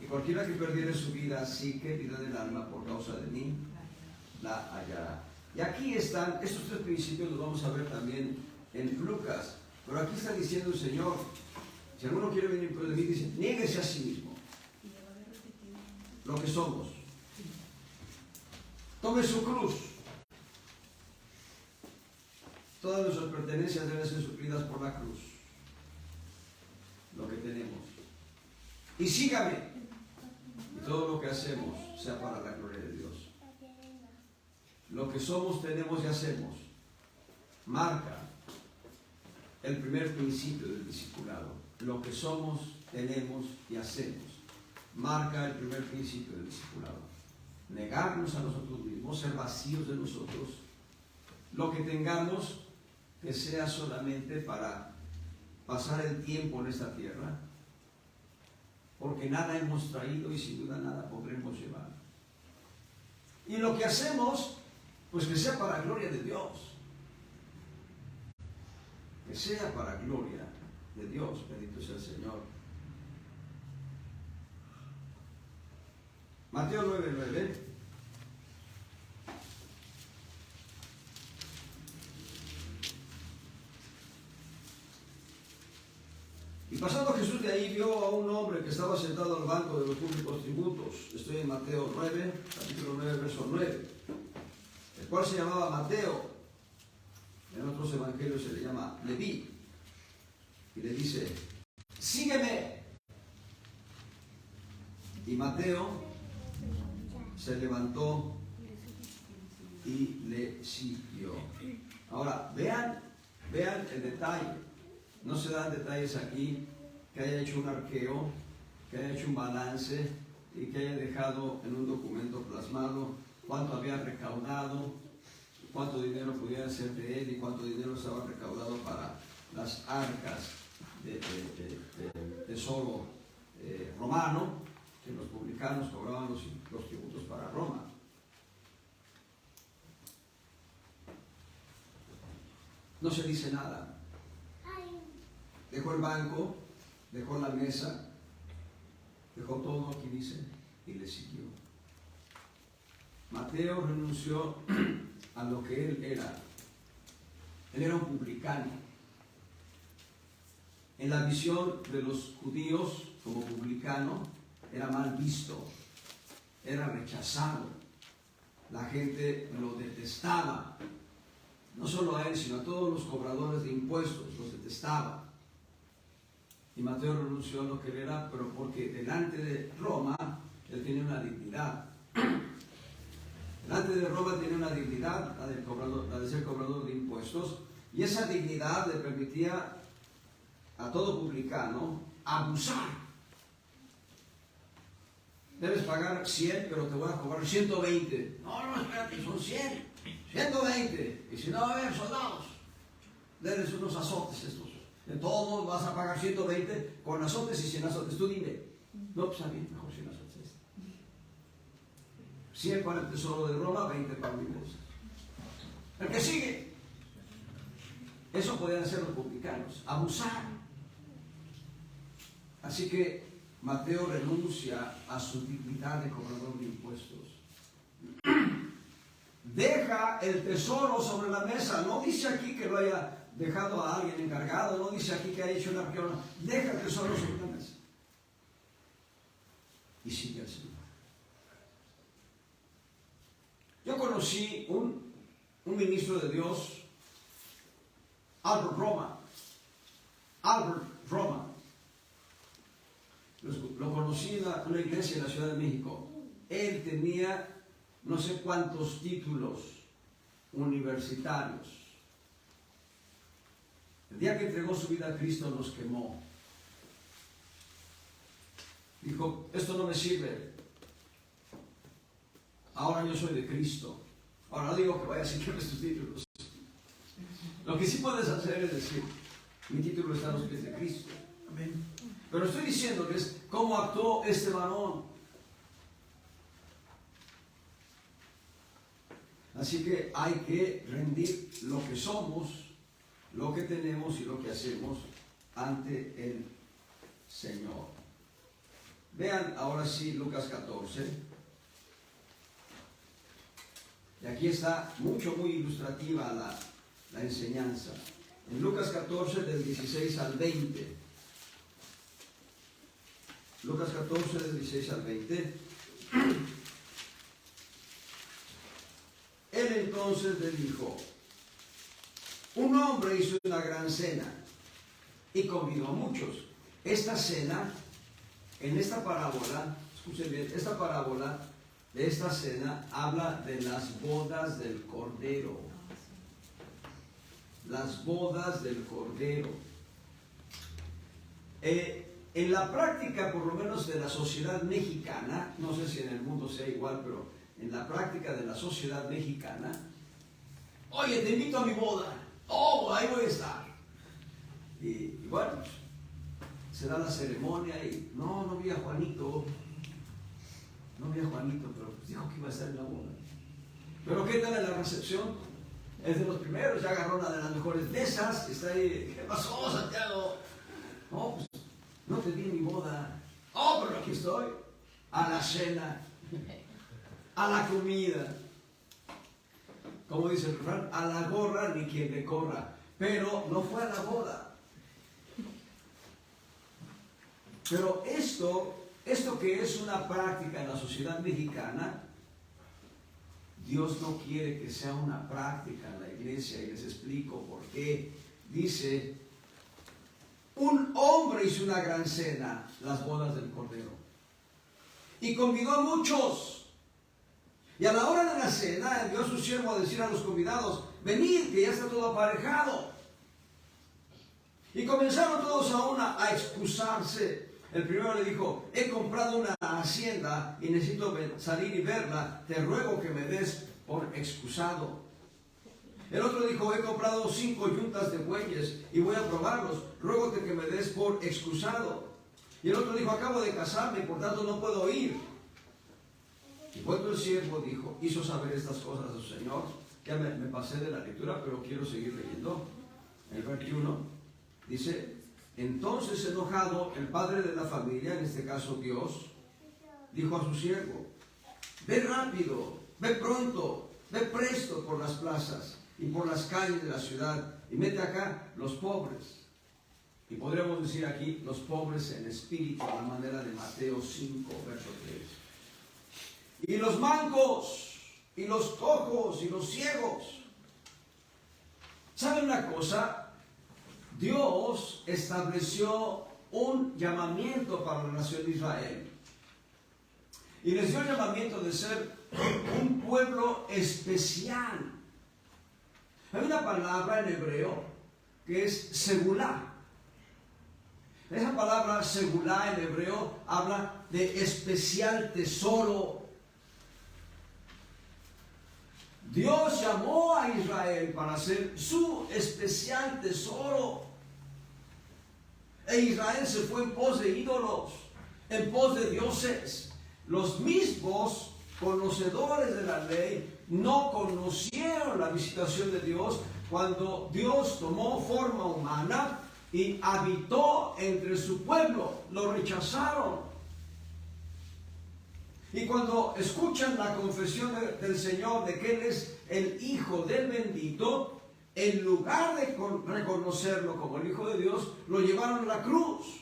Y cualquiera que perdiere su vida, vida del alma, por causa de mí, la hallará. Y aquí están, estos tres principios los vamos a ver también en Lucas, pero aquí está diciendo el Señor, si alguno quiere venir por de mí, dice, niéguese a sí mismo, lo que somos. Tome su cruz. Todas nuestras pertenencias deben ser suplidas por la cruz. Lo que tenemos. Y sígame. Y todo lo que hacemos sea para la gloria de Dios. Lo que somos, tenemos y hacemos marca el primer principio del discipulado. Lo que somos, tenemos y hacemos marca el primer principio del discipulado. Negarnos a nosotros mismos, ser vacíos de nosotros. Lo que tengamos, que sea solamente para pasar el tiempo en esta tierra, porque nada hemos traído y sin duda nada podremos llevar. Y lo que hacemos, pues que sea para gloria de Dios. Que sea para gloria de Dios. Bendito sea el Señor. Mateo 9:9. Y pasando Jesús de ahí, vio a un hombre que estaba sentado al banco de los públicos tributos. Estoy en Mateo 9, capítulo 9, verso 9. El cual se llamaba Mateo. En otros evangelios se le llama Leví. Y le dice, sígueme. Y Mateo se levantó y le siguió. Ahora, vean el detalle. No se dan detalles aquí que haya hecho un arqueo, que haya hecho un balance y que haya dejado en un documento plasmado cuánto había recaudado, cuánto dinero pudiera ser de él y cuánto dinero estaba recaudado para las arcas del tesoro romano, que los publicanos cobraban los tributos para Roma. No se dice nada. Dejó el banco, dejó la mesa, dejó todo, aquí dice, y le siguió. Mateo renunció a lo que él era. Él era un publicano. En la visión de los judíos, como publicano, era mal visto, era rechazado. La gente lo detestaba. No solo a él, sino a todos los cobradores de impuestos, los detestaba. Y Mateo renunció a lo que él era, pero porque delante de Roma, él tenía una dignidad. Delante de Roma tenía una dignidad, la de ser cobrador de impuestos, y esa dignidad le permitía a todo publicano abusar. Debes pagar 100, pero te voy a cobrar 120. No, espérate, son 100, 120. Y si no, a ver, soldados, denles unos azotes estos. De todos modos vas a pagar 120 con azotes y sin azotes. Tú dime. No, pues a mí mejor sin azotes. 100 para el tesoro de Roma, 20 para mi bolsa. El que sigue. Eso podían hacer los publicanos. Abusar. Así que Mateo renuncia a su dignidad de cobrador de impuestos. Deja el tesoro sobre la mesa. No dice aquí que lo haya dejado a alguien encargado, no dice aquí que ha hecho una arqueo. Deja el tesoro sobre la mesa. Y sigue al Señor. Yo conocí un ministro de Dios, Albert Roma. Lo conocí en una iglesia en la Ciudad de México. Él tenía no sé cuántos títulos universitarios. El día que entregó su vida a Cristo los quemó. Dijo, esto no me sirve. Ahora yo soy de Cristo. Ahora no digo que vayas y quemes tus títulos. Lo que sí puedes hacer es decir, mi título está a los pies de Cristo. Amén. Pero estoy diciendo que es cómo actuó este varón. Así que hay que rendir lo que somos, lo que tenemos y lo que hacemos ante el Señor. Vean ahora sí Lucas 14. Y aquí está muy ilustrativa la enseñanza. En Lucas 14, del 16 al 20. Lucas 14, del 16 al 20. Él entonces le dijo: un hombre hizo una gran cena y convidó a muchos. Esta cena, en esta parábola, escuchen bien, esta parábola de esta cena habla de las bodas del Cordero. Las bodas del Cordero. En la práctica, por lo menos de la sociedad mexicana, no sé si en el mundo sea igual, pero en la práctica de la sociedad mexicana, oye, te invito a mi boda, oh, ahí voy a estar. Y bueno, se da la ceremonia y no vi a Juanito, pero pues dijo que iba a estar en la boda. Pero ¿qué tal en la recepción? Es de los primeros, ya agarró una de las mejores mesas, está ahí, ¿qué pasó, Santiago? No, pues no te di mi boda. Oh, pero aquí estoy, a la cena, a la comida. Como dice el refrán, a la gorra ni quien le corra. Pero no fue a la boda. Pero esto que es una práctica en la sociedad mexicana, Dios no quiere que sea una práctica en la iglesia, y les explico por qué. Dice: un hombre hizo una gran cena, las bodas del Cordero, y convidó a muchos. Y a la hora de la cena envió a su siervo a decir a los convidados: venid, que ya está todo aparejado. Y comenzaron todos a una a excusarse. El primero le dijo: he comprado una hacienda y necesito salir y verla, te ruego que me des por excusado. El otro dijo: he comprado 5 yuntas de bueyes y voy a probarlos, ruégote que me des por excusado. Y el otro dijo: acabo de casarme y por tanto no puedo ir. Y cuando el siervo hizo saber estas cosas a su señor, ya me pasé de la lectura, pero quiero seguir leyendo. El 21 dice: entonces, enojado, el padre de la familia, en este caso Dios, dijo a su siervo: ve rápido, ve pronto, ve presto por las plazas y por las calles de la ciudad y mete acá los pobres. Y podríamos decir aquí los pobres en espíritu, a la manera de Mateo 5, verso 3. Y los mancos, y los cojos, y los ciegos. ¿Saben una cosa? Dios estableció un llamamiento para la nación de Israel. Y les dio el llamamiento de ser un pueblo especial. Hay una palabra en hebreo que es segulá. Esa palabra segulá en hebreo habla de especial tesoro. Dios llamó a Israel para ser su especial tesoro. E Israel se fue en pos de ídolos, en pos de dioses. Los mismos conocedores de la ley no conocieron la visitación de Dios cuando Dios tomó forma humana y habitó entre su pueblo. Lo rechazaron. Y cuando escuchan la confesión del Señor de que Él es el Hijo del Bendito, en lugar de reconocerlo como el Hijo de Dios, lo llevaron a la cruz.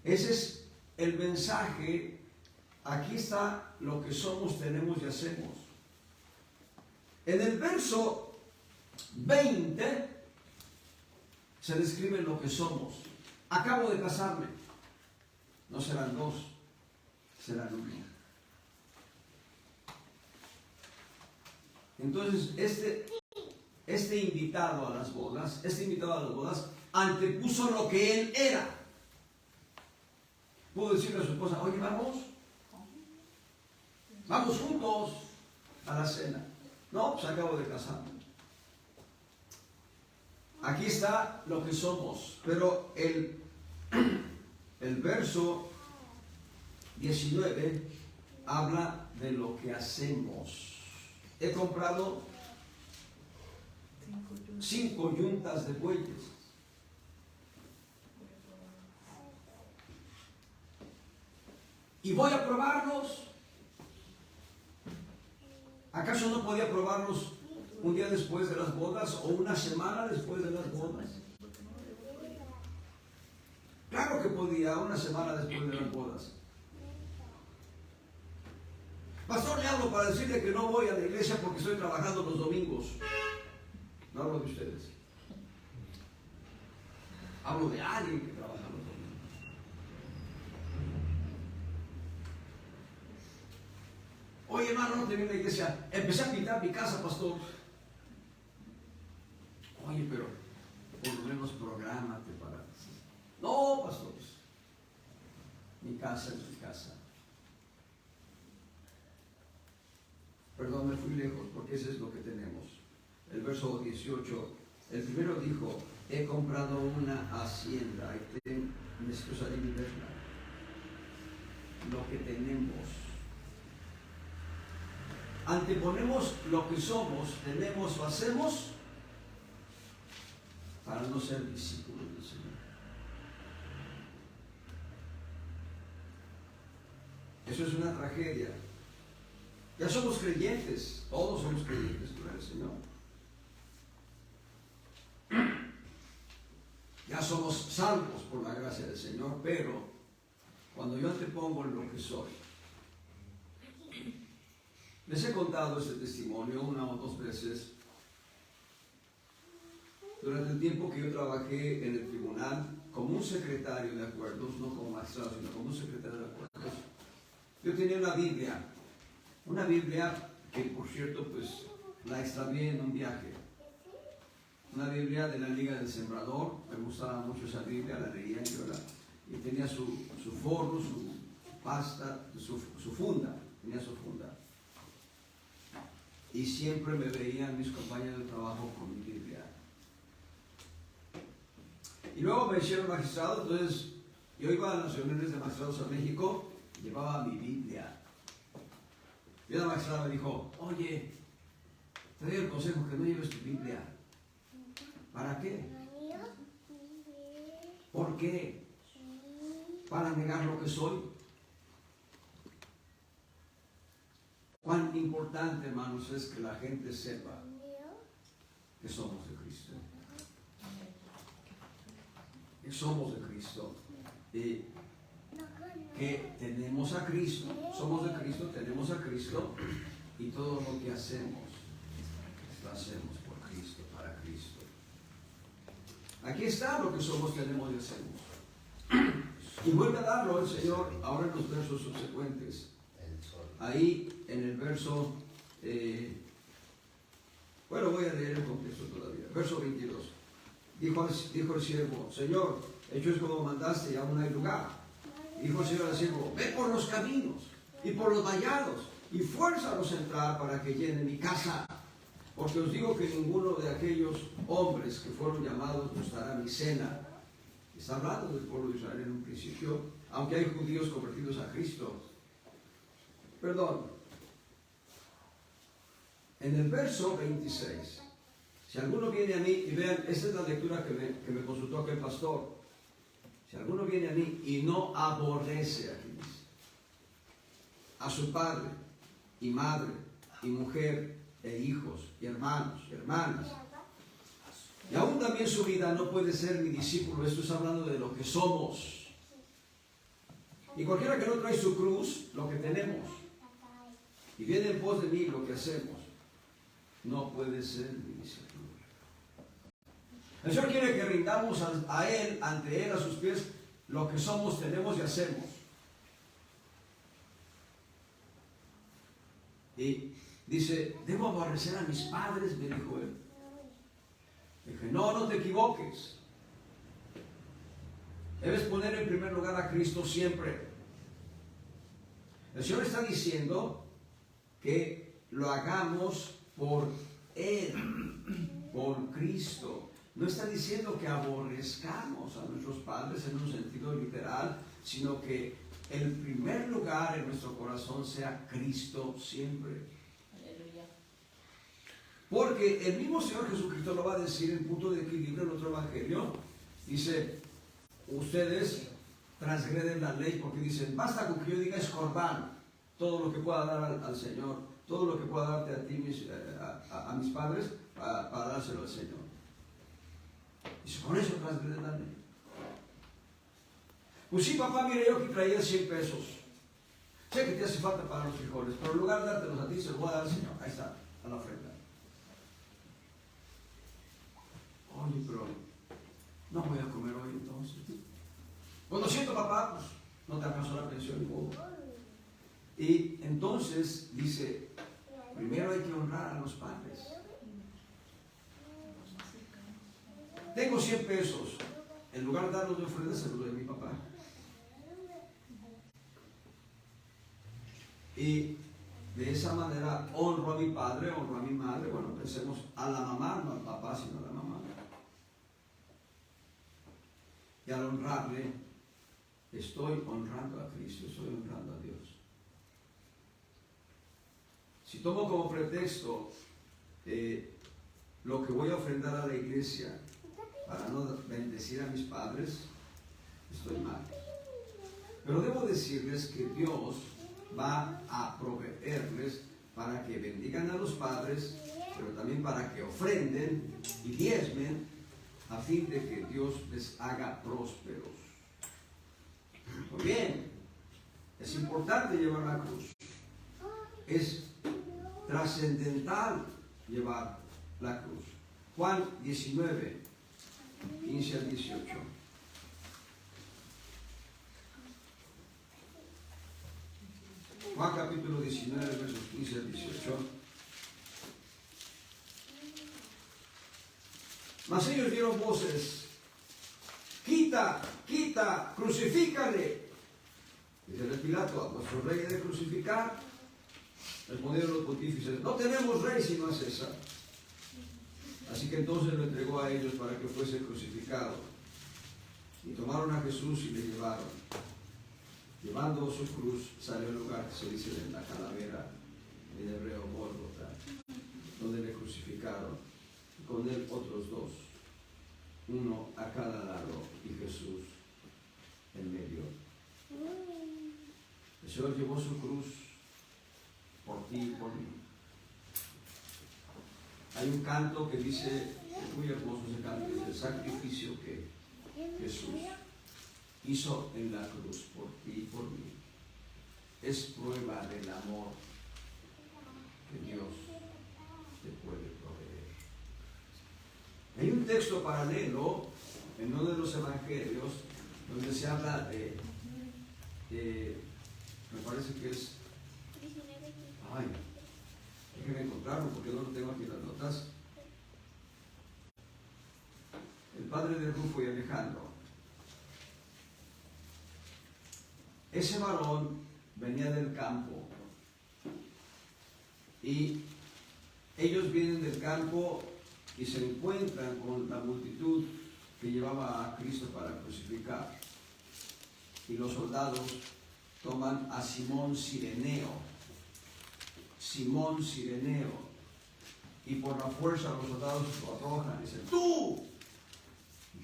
Ese es el mensaje. Aquí está lo que somos, tenemos y hacemos. En el verso 20 se describe lo que somos. Acabo de casarme. No serán 2, serán 1. Entonces, este invitado a las bodas, antepuso lo que él era. Pudo decirle a su esposa: oye, vamos juntos a la cena. No, pues acabo de casarme. Aquí está lo que somos, pero el verso 19 habla de lo que hacemos. He comprado 5 yuntas de bueyes. Y voy a probarlos. ¿Acaso no podía probarlos un día después de las bodas o una semana después de las bodas. Claro que podía, una semana después de las bodas. Pastor, le hablo para decirle que no voy a la iglesia porque estoy trabajando los domingos. No hablo de ustedes. Hablo de alguien que trabaja los domingos. Oye, hermano, no tenía una iglesia. Empecé a pintar mi casa, pastor. Oye, pero por lo menos prográmate para... No, pastor. Mi casa es mi casa. Perdón, me fui lejos, porque eso es lo que tenemos. El verso 18, el primero dijo, he comprado una hacienda y necesito salir y verla. Lo que tenemos. Anteponemos lo que somos, tenemos o hacemos para no ser discípulos del Señor. Eso es una tragedia. Ya somos creyentes, todos somos creyentes, gloria al Señor. Ya somos salvos por la gracia del Señor, pero cuando yo antepongo lo que soy, les he contado este testimonio una o dos veces. Durante el tiempo que yo trabajé en el tribunal como un secretario de acuerdos, no como magistrado, sino como un secretario de acuerdos, yo tenía una Biblia que, por cierto, pues la extravié en un viaje. Una Biblia de la Liga del Sembrador. Me gustaba mucho esa Biblia, la leía yo, y tenía su forro, su pasta, su funda. Tenía su funda. Y siempre me veían mis compañeros de trabajo con mi Biblia. Y luego me hicieron magistrado, entonces yo iba a las reuniones de magistrados a México, llevaba mi Biblia. Y una magistrada me dijo, oye, te doy el consejo que no lleves tu Biblia. ¿Para qué? ¿Por qué? Para negar lo que soy. Cuán importante, hermanos, es que la gente sepa que somos de Cristo. Que somos de Cristo. Que tenemos a Cristo, somos de Cristo, tenemos a Cristo, y todo lo que hacemos lo hacemos por Cristo, para Cristo. Aquí está lo que somos, tenemos y hacemos. Y vuelve a darlo el Señor ahora en los versos subsecuentes. Ahí en el verso, bueno, voy a leer el contexto todavía. Verso 22. Dijo el siervo, Señor, hecho es como mandaste y aún no hay lugar. Dijo el Señor al siervo, ve por los caminos y por los vallados y fuérzalos a entrar para que llenen mi casa. Porque os digo que ninguno de aquellos hombres que fueron llamados gustará mi cena. Está hablando del pueblo de Israel en un principio, aunque hay judíos convertidos a Cristo. Perdón. En el verso 26, si alguno viene a mí, y vean, esta es la lectura que me consultó aquel pastor. Si alguno viene a mí y no aborrece, aquí dice, a su padre y madre y mujer e hijos y hermanos y hermanas, y aún también su vida, no puede ser mi discípulo. Esto está hablando de lo que somos. Y cualquiera que no trae su cruz, lo que tenemos, y viene en pos de mí, lo que hacemos, no puede ser mi discípulo. El Señor quiere que rindamos a Él, ante Él, a sus pies, lo que somos, tenemos y hacemos. Y dice, ¿debo aborrecer a mis padres?, me dijo él. Dije, no te equivoques. Debes poner en primer lugar a Cristo siempre. El Señor está diciendo que lo hagamos por Él, por Cristo. No está diciendo que aborrezcamos a nuestros padres en un sentido literal, sino que el primer lugar en nuestro corazón sea Cristo siempre. Aleluya. Porque el mismo Señor Jesucristo lo va a decir en punto de equilibrio en otro evangelio. Dice, ustedes transgreden la ley porque dicen, basta con que yo diga es corbán, todo lo que pueda dar al Señor, todo lo que pueda darte a ti, a mis padres, para dárselo al Señor. Dice, con eso transgreden la ley. Pues sí, papá, mire, yo que traía 100 pesos. Sé que te hace falta para los frijoles, pero en lugar de dártelos a ti, se los voy a dar al Señor. Ahí está, a la ofrenda. Oye, pero no voy a comer hoy entonces. Cuando siento, papá, pues no te alcanzó la pensión. Y entonces dice, primero hay que honrar a los padres. Tengo 100 pesos. En lugar de darlos de ofrenda, se los doy a mi papá. Y de esa manera honro a mi padre, honro a mi madre. Bueno, pensemos a la mamá, no al papá, sino a la mamá. Y al honrarle, estoy honrando a Cristo, estoy honrando a Dios. Si tomo como pretexto lo que voy a ofrendar a la iglesia para no bendecir a mis padres, estoy mal. Pero debo decirles que Dios va a proveerles para que bendigan a los padres, pero también para que ofrenden y diezmen a fin de que Dios les haga prósperos. Muy bien, es importante llevar la cruz. Es trascendental llevar la cruz. Juan 19, 15 al 18. Juan capítulo 19, versos 15 al 18. Mas ellos dieron voces: quita, quita, crucifícale. Dice Pilato: ¿a vuestro rey de crucificar? Respondieron los pontífices: no tenemos rey sino a César. Así que entonces lo entregó a ellos para que fuese crucificado. Y tomaron a Jesús y le llevaron. Llevando su cruz, salió al lugar que se dice de la calavera, en hebreo Gólgota, donde le crucificaron, y con él otros dos, uno a cada lado y Jesús en medio. El Señor llevó su cruz por ti y por mí. Hay un canto que dice, es muy hermoso ese canto, dice: el sacrificio que Jesús hizo en la cruz por ti y por mí es prueba del amor que Dios te puede proveer. Hay un texto paralelo en uno de los evangelios donde se habla me parece que es, déjenme encontrarlo porque no lo tengo aquí en las notas. El padre de Rufo y Alejandro. Ese varón venía del campo y ellos vienen del campo y se encuentran con la multitud que llevaba a Cristo para crucificar. Y los soldados toman a Simón Cireneo, y por la fuerza los soldados lo arrojan y dicen: tú,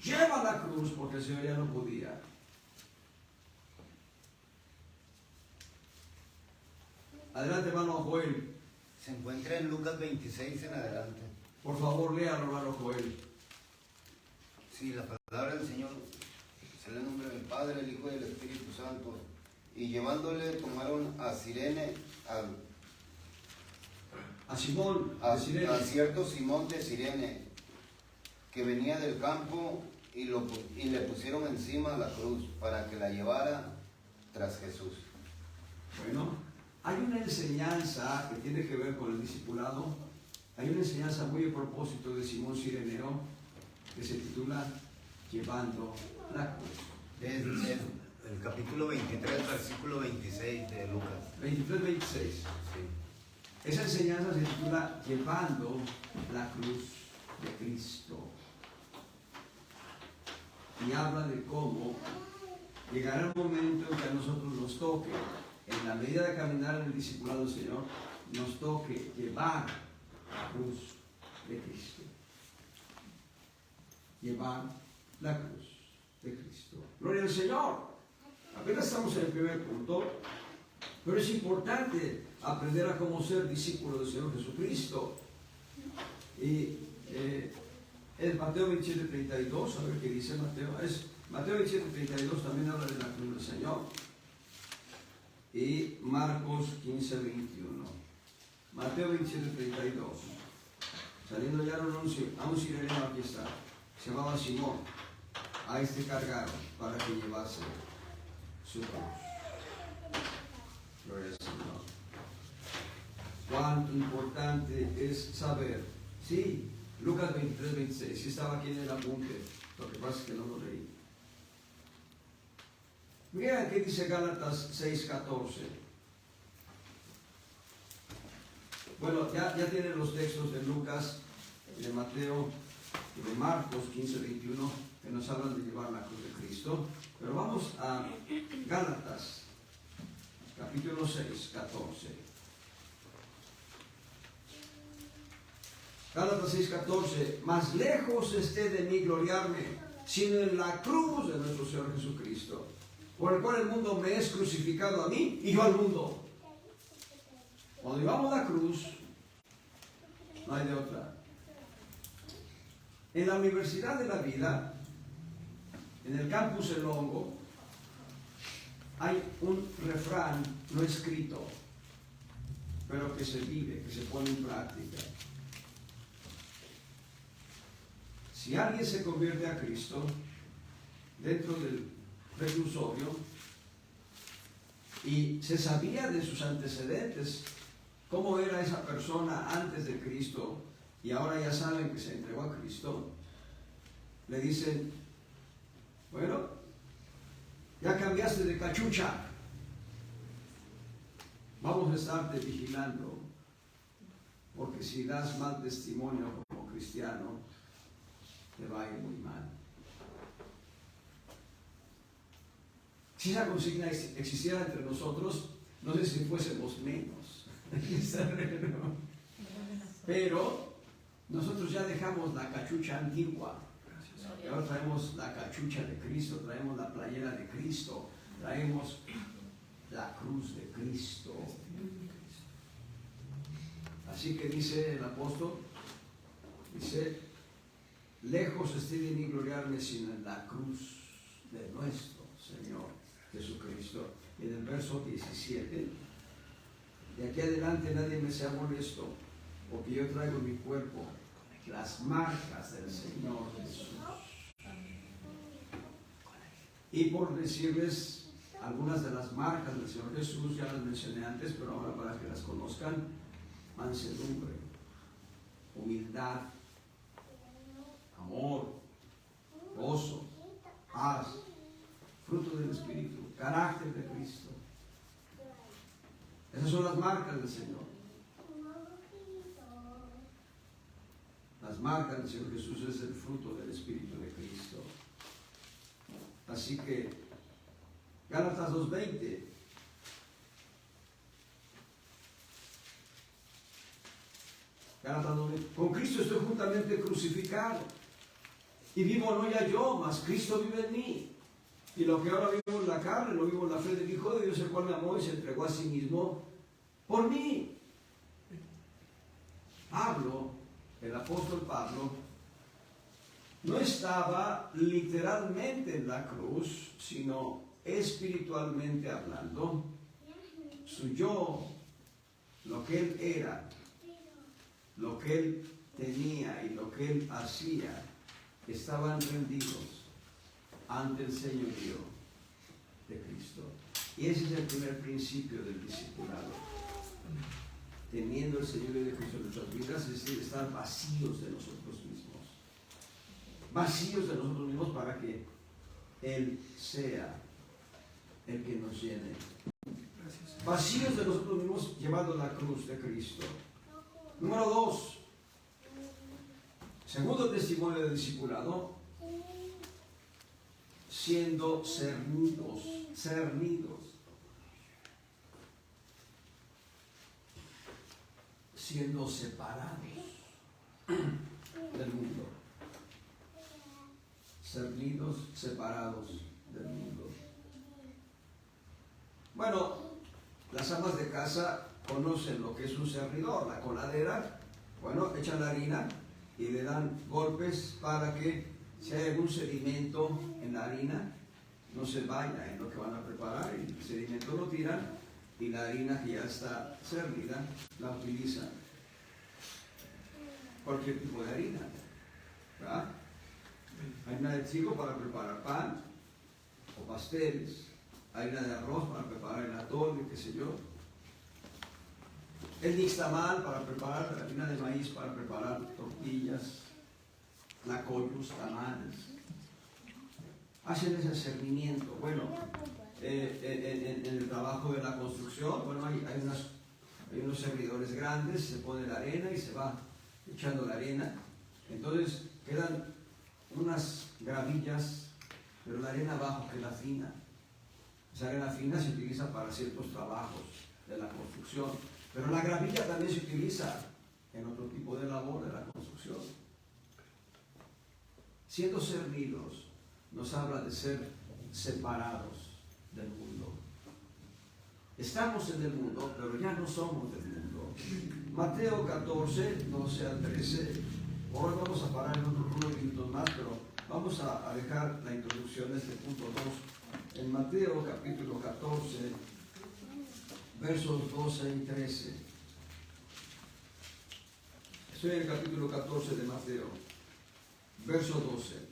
lleva la cruz, porque el Señor ya no podía. Adelante, hermano Joel. Se encuentra en Lucas 26 en adelante. Por favor, léalo, hermano Joel. Sí, la palabra del Señor se le nombra del Padre, el Hijo y el Espíritu Santo. Y llevándole, tomaron a Cirene, a Simón a de Cirene, a cierto Simón de Cirene, que venía del campo, y le pusieron encima la cruz para que la llevara tras Jesús. Bueno, hay una enseñanza que tiene que ver con el discipulado. Hay una enseñanza muy a propósito de Simón Cireneo que se titula Llevando la cruz. Es el capítulo 23, versículo 26 de Lucas. 23-26. Sí. Esa enseñanza se titula Llevando la cruz de Cristo. Y habla de cómo llegará un momento en que a nosotros nos toque, en la medida de caminar en el discipulado del Señor, nos toque llevar la cruz de Cristo. Llevar la cruz de Cristo. Gloria al Señor. Apenas estamos en el primer punto, Pero es importante aprender a cómo ser discípulo del Señor Jesucristo. Y es Mateo 27:32, a ver qué dice Mateo. Mateo 27:32 también habla de la cruz del Señor. Y Marcos 15:21. Mateo 27:32. Saliendo ya a un sireneo, aquí está. Se llamaba Simón. A este cargaron para que llevase su cruz. Gloria al Señor. Cuán importante es saber. Sí, Lucas 23:26. Sí estaba aquí en el apunte. Lo que pasa es que no lo leí. Mira qué dice Gálatas 6:14. Bueno, ya tienen los textos de Lucas, de Mateo y de Marcos 15:21 que nos hablan de llevar la cruz de Cristo. Pero vamos a Gálatas, capítulo 6:14. Gálatas 6:14. Más lejos esté de mí gloriarme, sino en la cruz de nuestro Señor Jesucristo, por el cual el mundo me es crucificado a mí y yo al mundo. Cuando llevamos la cruz, no hay de otra. En la Universidad de la Vida, en el campus El Hongo, hay un refrán no escrito, pero que se vive, que se pone en práctica. Si alguien se convierte a Cristo dentro del reclusorio y se sabía de sus antecedentes, cómo era esa persona antes de Cristo, y ahora ya saben que se entregó a Cristo, le dicen, bueno, ya cambiaste de cachucha, vamos a estarte vigilando, porque si das mal testimonio como cristiano, te va a ir muy mal. Si esa consigna existiera entre nosotros, no sé si fuésemos menos. Pero nosotros ya dejamos la cachucha antigua. Y ahora traemos la cachucha de Cristo, traemos la playera de Cristo, traemos la cruz de Cristo. Así que dice el apóstol, dice, lejos esté de mí gloriarme sino en la cruz de nuestro Señor Jesucristo. Y en el verso 17, de aquí adelante nadie me sea molesto, porque yo traigo en mi cuerpo las marcas del Señor Jesús. Y por decirles algunas de las marcas del Señor Jesús, ya las mencioné antes, pero ahora para que las conozcan: mansedumbre, humildad, amor, gozo, paz, fruto del Espíritu, carácter de Cristo. Esas son las marcas del Señor. Las marcas del Señor Jesús es el fruto del Espíritu de Cristo. Así que, Gálatas 2:20. Gálatas 2:20. Con Cristo estoy juntamente crucificado. Y vivo no ya yo, mas Cristo vive en mí. Y lo que ahora vivo en la carne, lo vivo en la fe del Hijo de Dios, el cual me amó y se entregó a sí mismo por mí. Pablo, el apóstol Pablo, no estaba literalmente en la cruz, sino espiritualmente hablando. Su yo, lo que él era, lo que él tenía y lo que él hacía, estaban rendidos ante el señorío de Cristo. Y ese es el primer principio del discipulado. Teniendo el señorío de Cristo en nuestras vidas, es decir, estar vacíos de nosotros mismos. Vacíos de nosotros mismos para que Él sea el que nos llene. Vacíos de nosotros mismos llevando la cruz de Cristo. Número 2. Segundo testimonio de discipulado: siendo cernidos, siendo separados del mundo, cernidos, separados del mundo. Bueno, Las amas de casa conocen lo que es un cernidor, la coladera. Bueno, echan la harina y le dan golpes para que si hay algún sedimento en la harina, no se vaya en lo que van a preparar. Y el sedimento lo tiran y la harina que ya está cernida la utilizan. Cualquier tipo de harina, ¿verdad? Harina de trigo para preparar pan o pasteles, harina de arroz para preparar el atole, qué sé yo. El nixtamal para preparar la harina de maíz para preparar tortillas, tlacoyos, tamales. Hacen ese cernimiento. Bueno, en el trabajo de la construcción, bueno, hay unos servidores grandes, se pone la arena y se va echando la arena. Entonces quedan unas gravillas, pero la arena abajo queda fina. Esa arena fina se utiliza para ciertos trabajos de la construcción, pero la gravilla también se utiliza en otro tipo de labor de la construcción. Siendo cernidos, nos habla de ser separados del mundo. Estamos en el mundo, pero ya no somos del mundo. Mateo 14, 12 al 13. Hoy vamos a parar en unos minutos más, pero vamos a dejar la introducción de este punto 2 en Mateo capítulo 14, versos 12 y 13. Estoy en el capítulo 14 de Mateo, verso 12.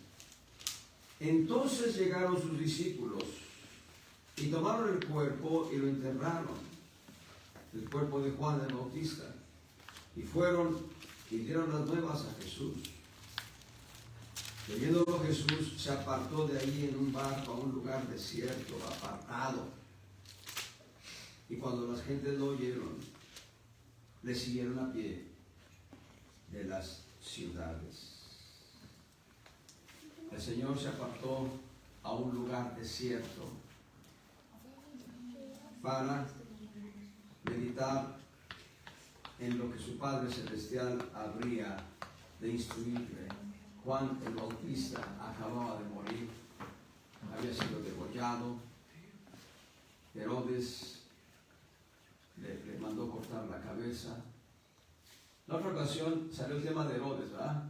Entonces llegaron sus discípulos y tomaron el cuerpo y lo enterraron, el cuerpo de Juan el Bautista, y fueron y dieron las nuevas a Jesús. Oyéndolo Jesús se apartó de ahí en un barco a un lugar desierto, apartado. Y cuando las gentes lo oyeron, le siguieron a pie de las ciudades. El Señor se apartó a un lugar desierto para meditar en lo que su Padre Celestial habría de instruirle. Juan el Bautista acababa de morir, había sido degollado. Herodes le mandó cortar la cabeza. La otra ocasión salió el tema de Herodes, ¿verdad?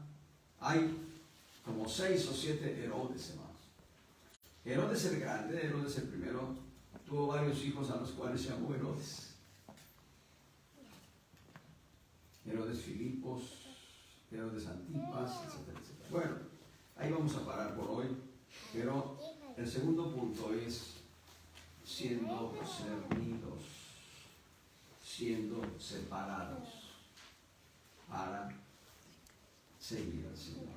Hay como 6 o 7 Herodes, hermanos. Herodes el Grande, Herodes el primero, tuvo varios hijos a los cuales se llamó Herodes. Herodes Filipos, Herodes Antipas, etcétera, etcétera. Bueno, ahí vamos a parar por hoy, pero el segundo punto es siendo cernidos, siendo separados para seguir al Señor.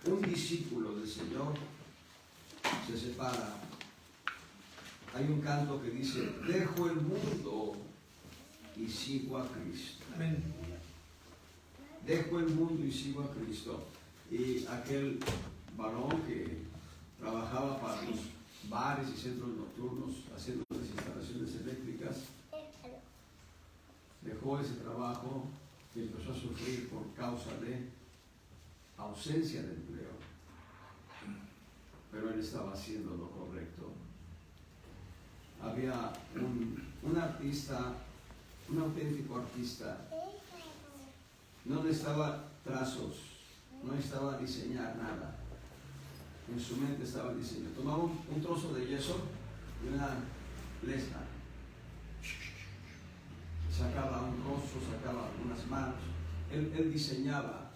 Un discípulo del Señor se separa. Hay un canto que dice: dejo el mundo y sigo a Cristo. Amén. Dejo el mundo y sigo a Cristo. Y aquel varón que trabajaba para los bares y centros nocturnos haciendo las instalaciones eléctricas, dejó ese trabajo y empezó a sufrir por causa de ausencia de empleo. Pero él estaba haciendo lo correcto. Había un artista, un auténtico artista. No necesitaba trazos, no necesitaba diseñar nada. En su mente estaba el diseño. Tomaba un trozo de yeso y una lesna. Sacaba un rostro, sacaba unas manos. Él diseñaba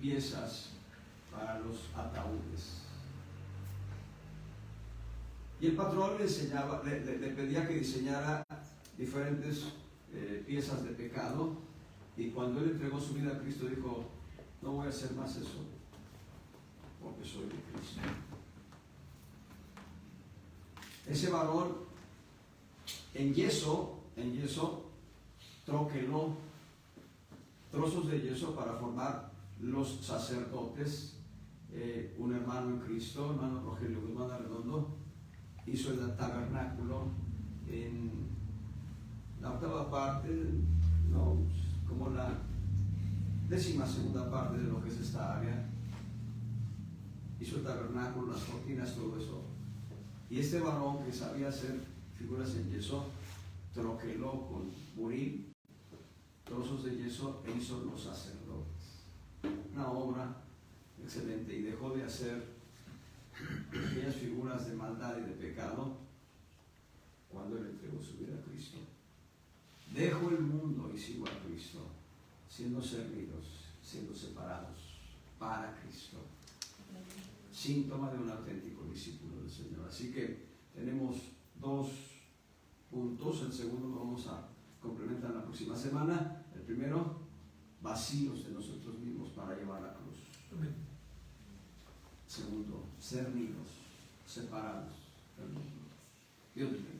piezas para los ataúdes. Y el patrón le enseñaba, le pedía que diseñara diferentes piezas de pecado, y cuando él entregó su vida a Cristo dijo: no voy a hacer más eso porque soy de Cristo. Ese varón en yeso troqueló trozos de yeso para formar los sacerdotes. Un hermano en Cristo, hermano Rogelio Guzmán Arredondo, hizo el tabernáculo en la octava parte, no, como la 12ª parte de lo que es esta área. Hizo el tabernáculo, las cortinas, todo eso. Y este varón que sabía hacer figuras en yeso, troqueló con buril, trozos de yeso e hizo los sacerdotes. Una obra excelente, y dejó de hacer aquellas figuras de maldad y de pecado cuando él entregó su vida a Cristo. Dejo el mundo y sigo a Cristo, siendo servidos, siendo separados para Cristo. Síntoma de un auténtico discípulo del Señor. Así que tenemos 2 puntos. El segundo lo vamos a complementar la próxima semana. El primero, vacíos de nosotros mismos para llevar la cruz. Segundo, cernidos, separados del mundo. Dios bendiga.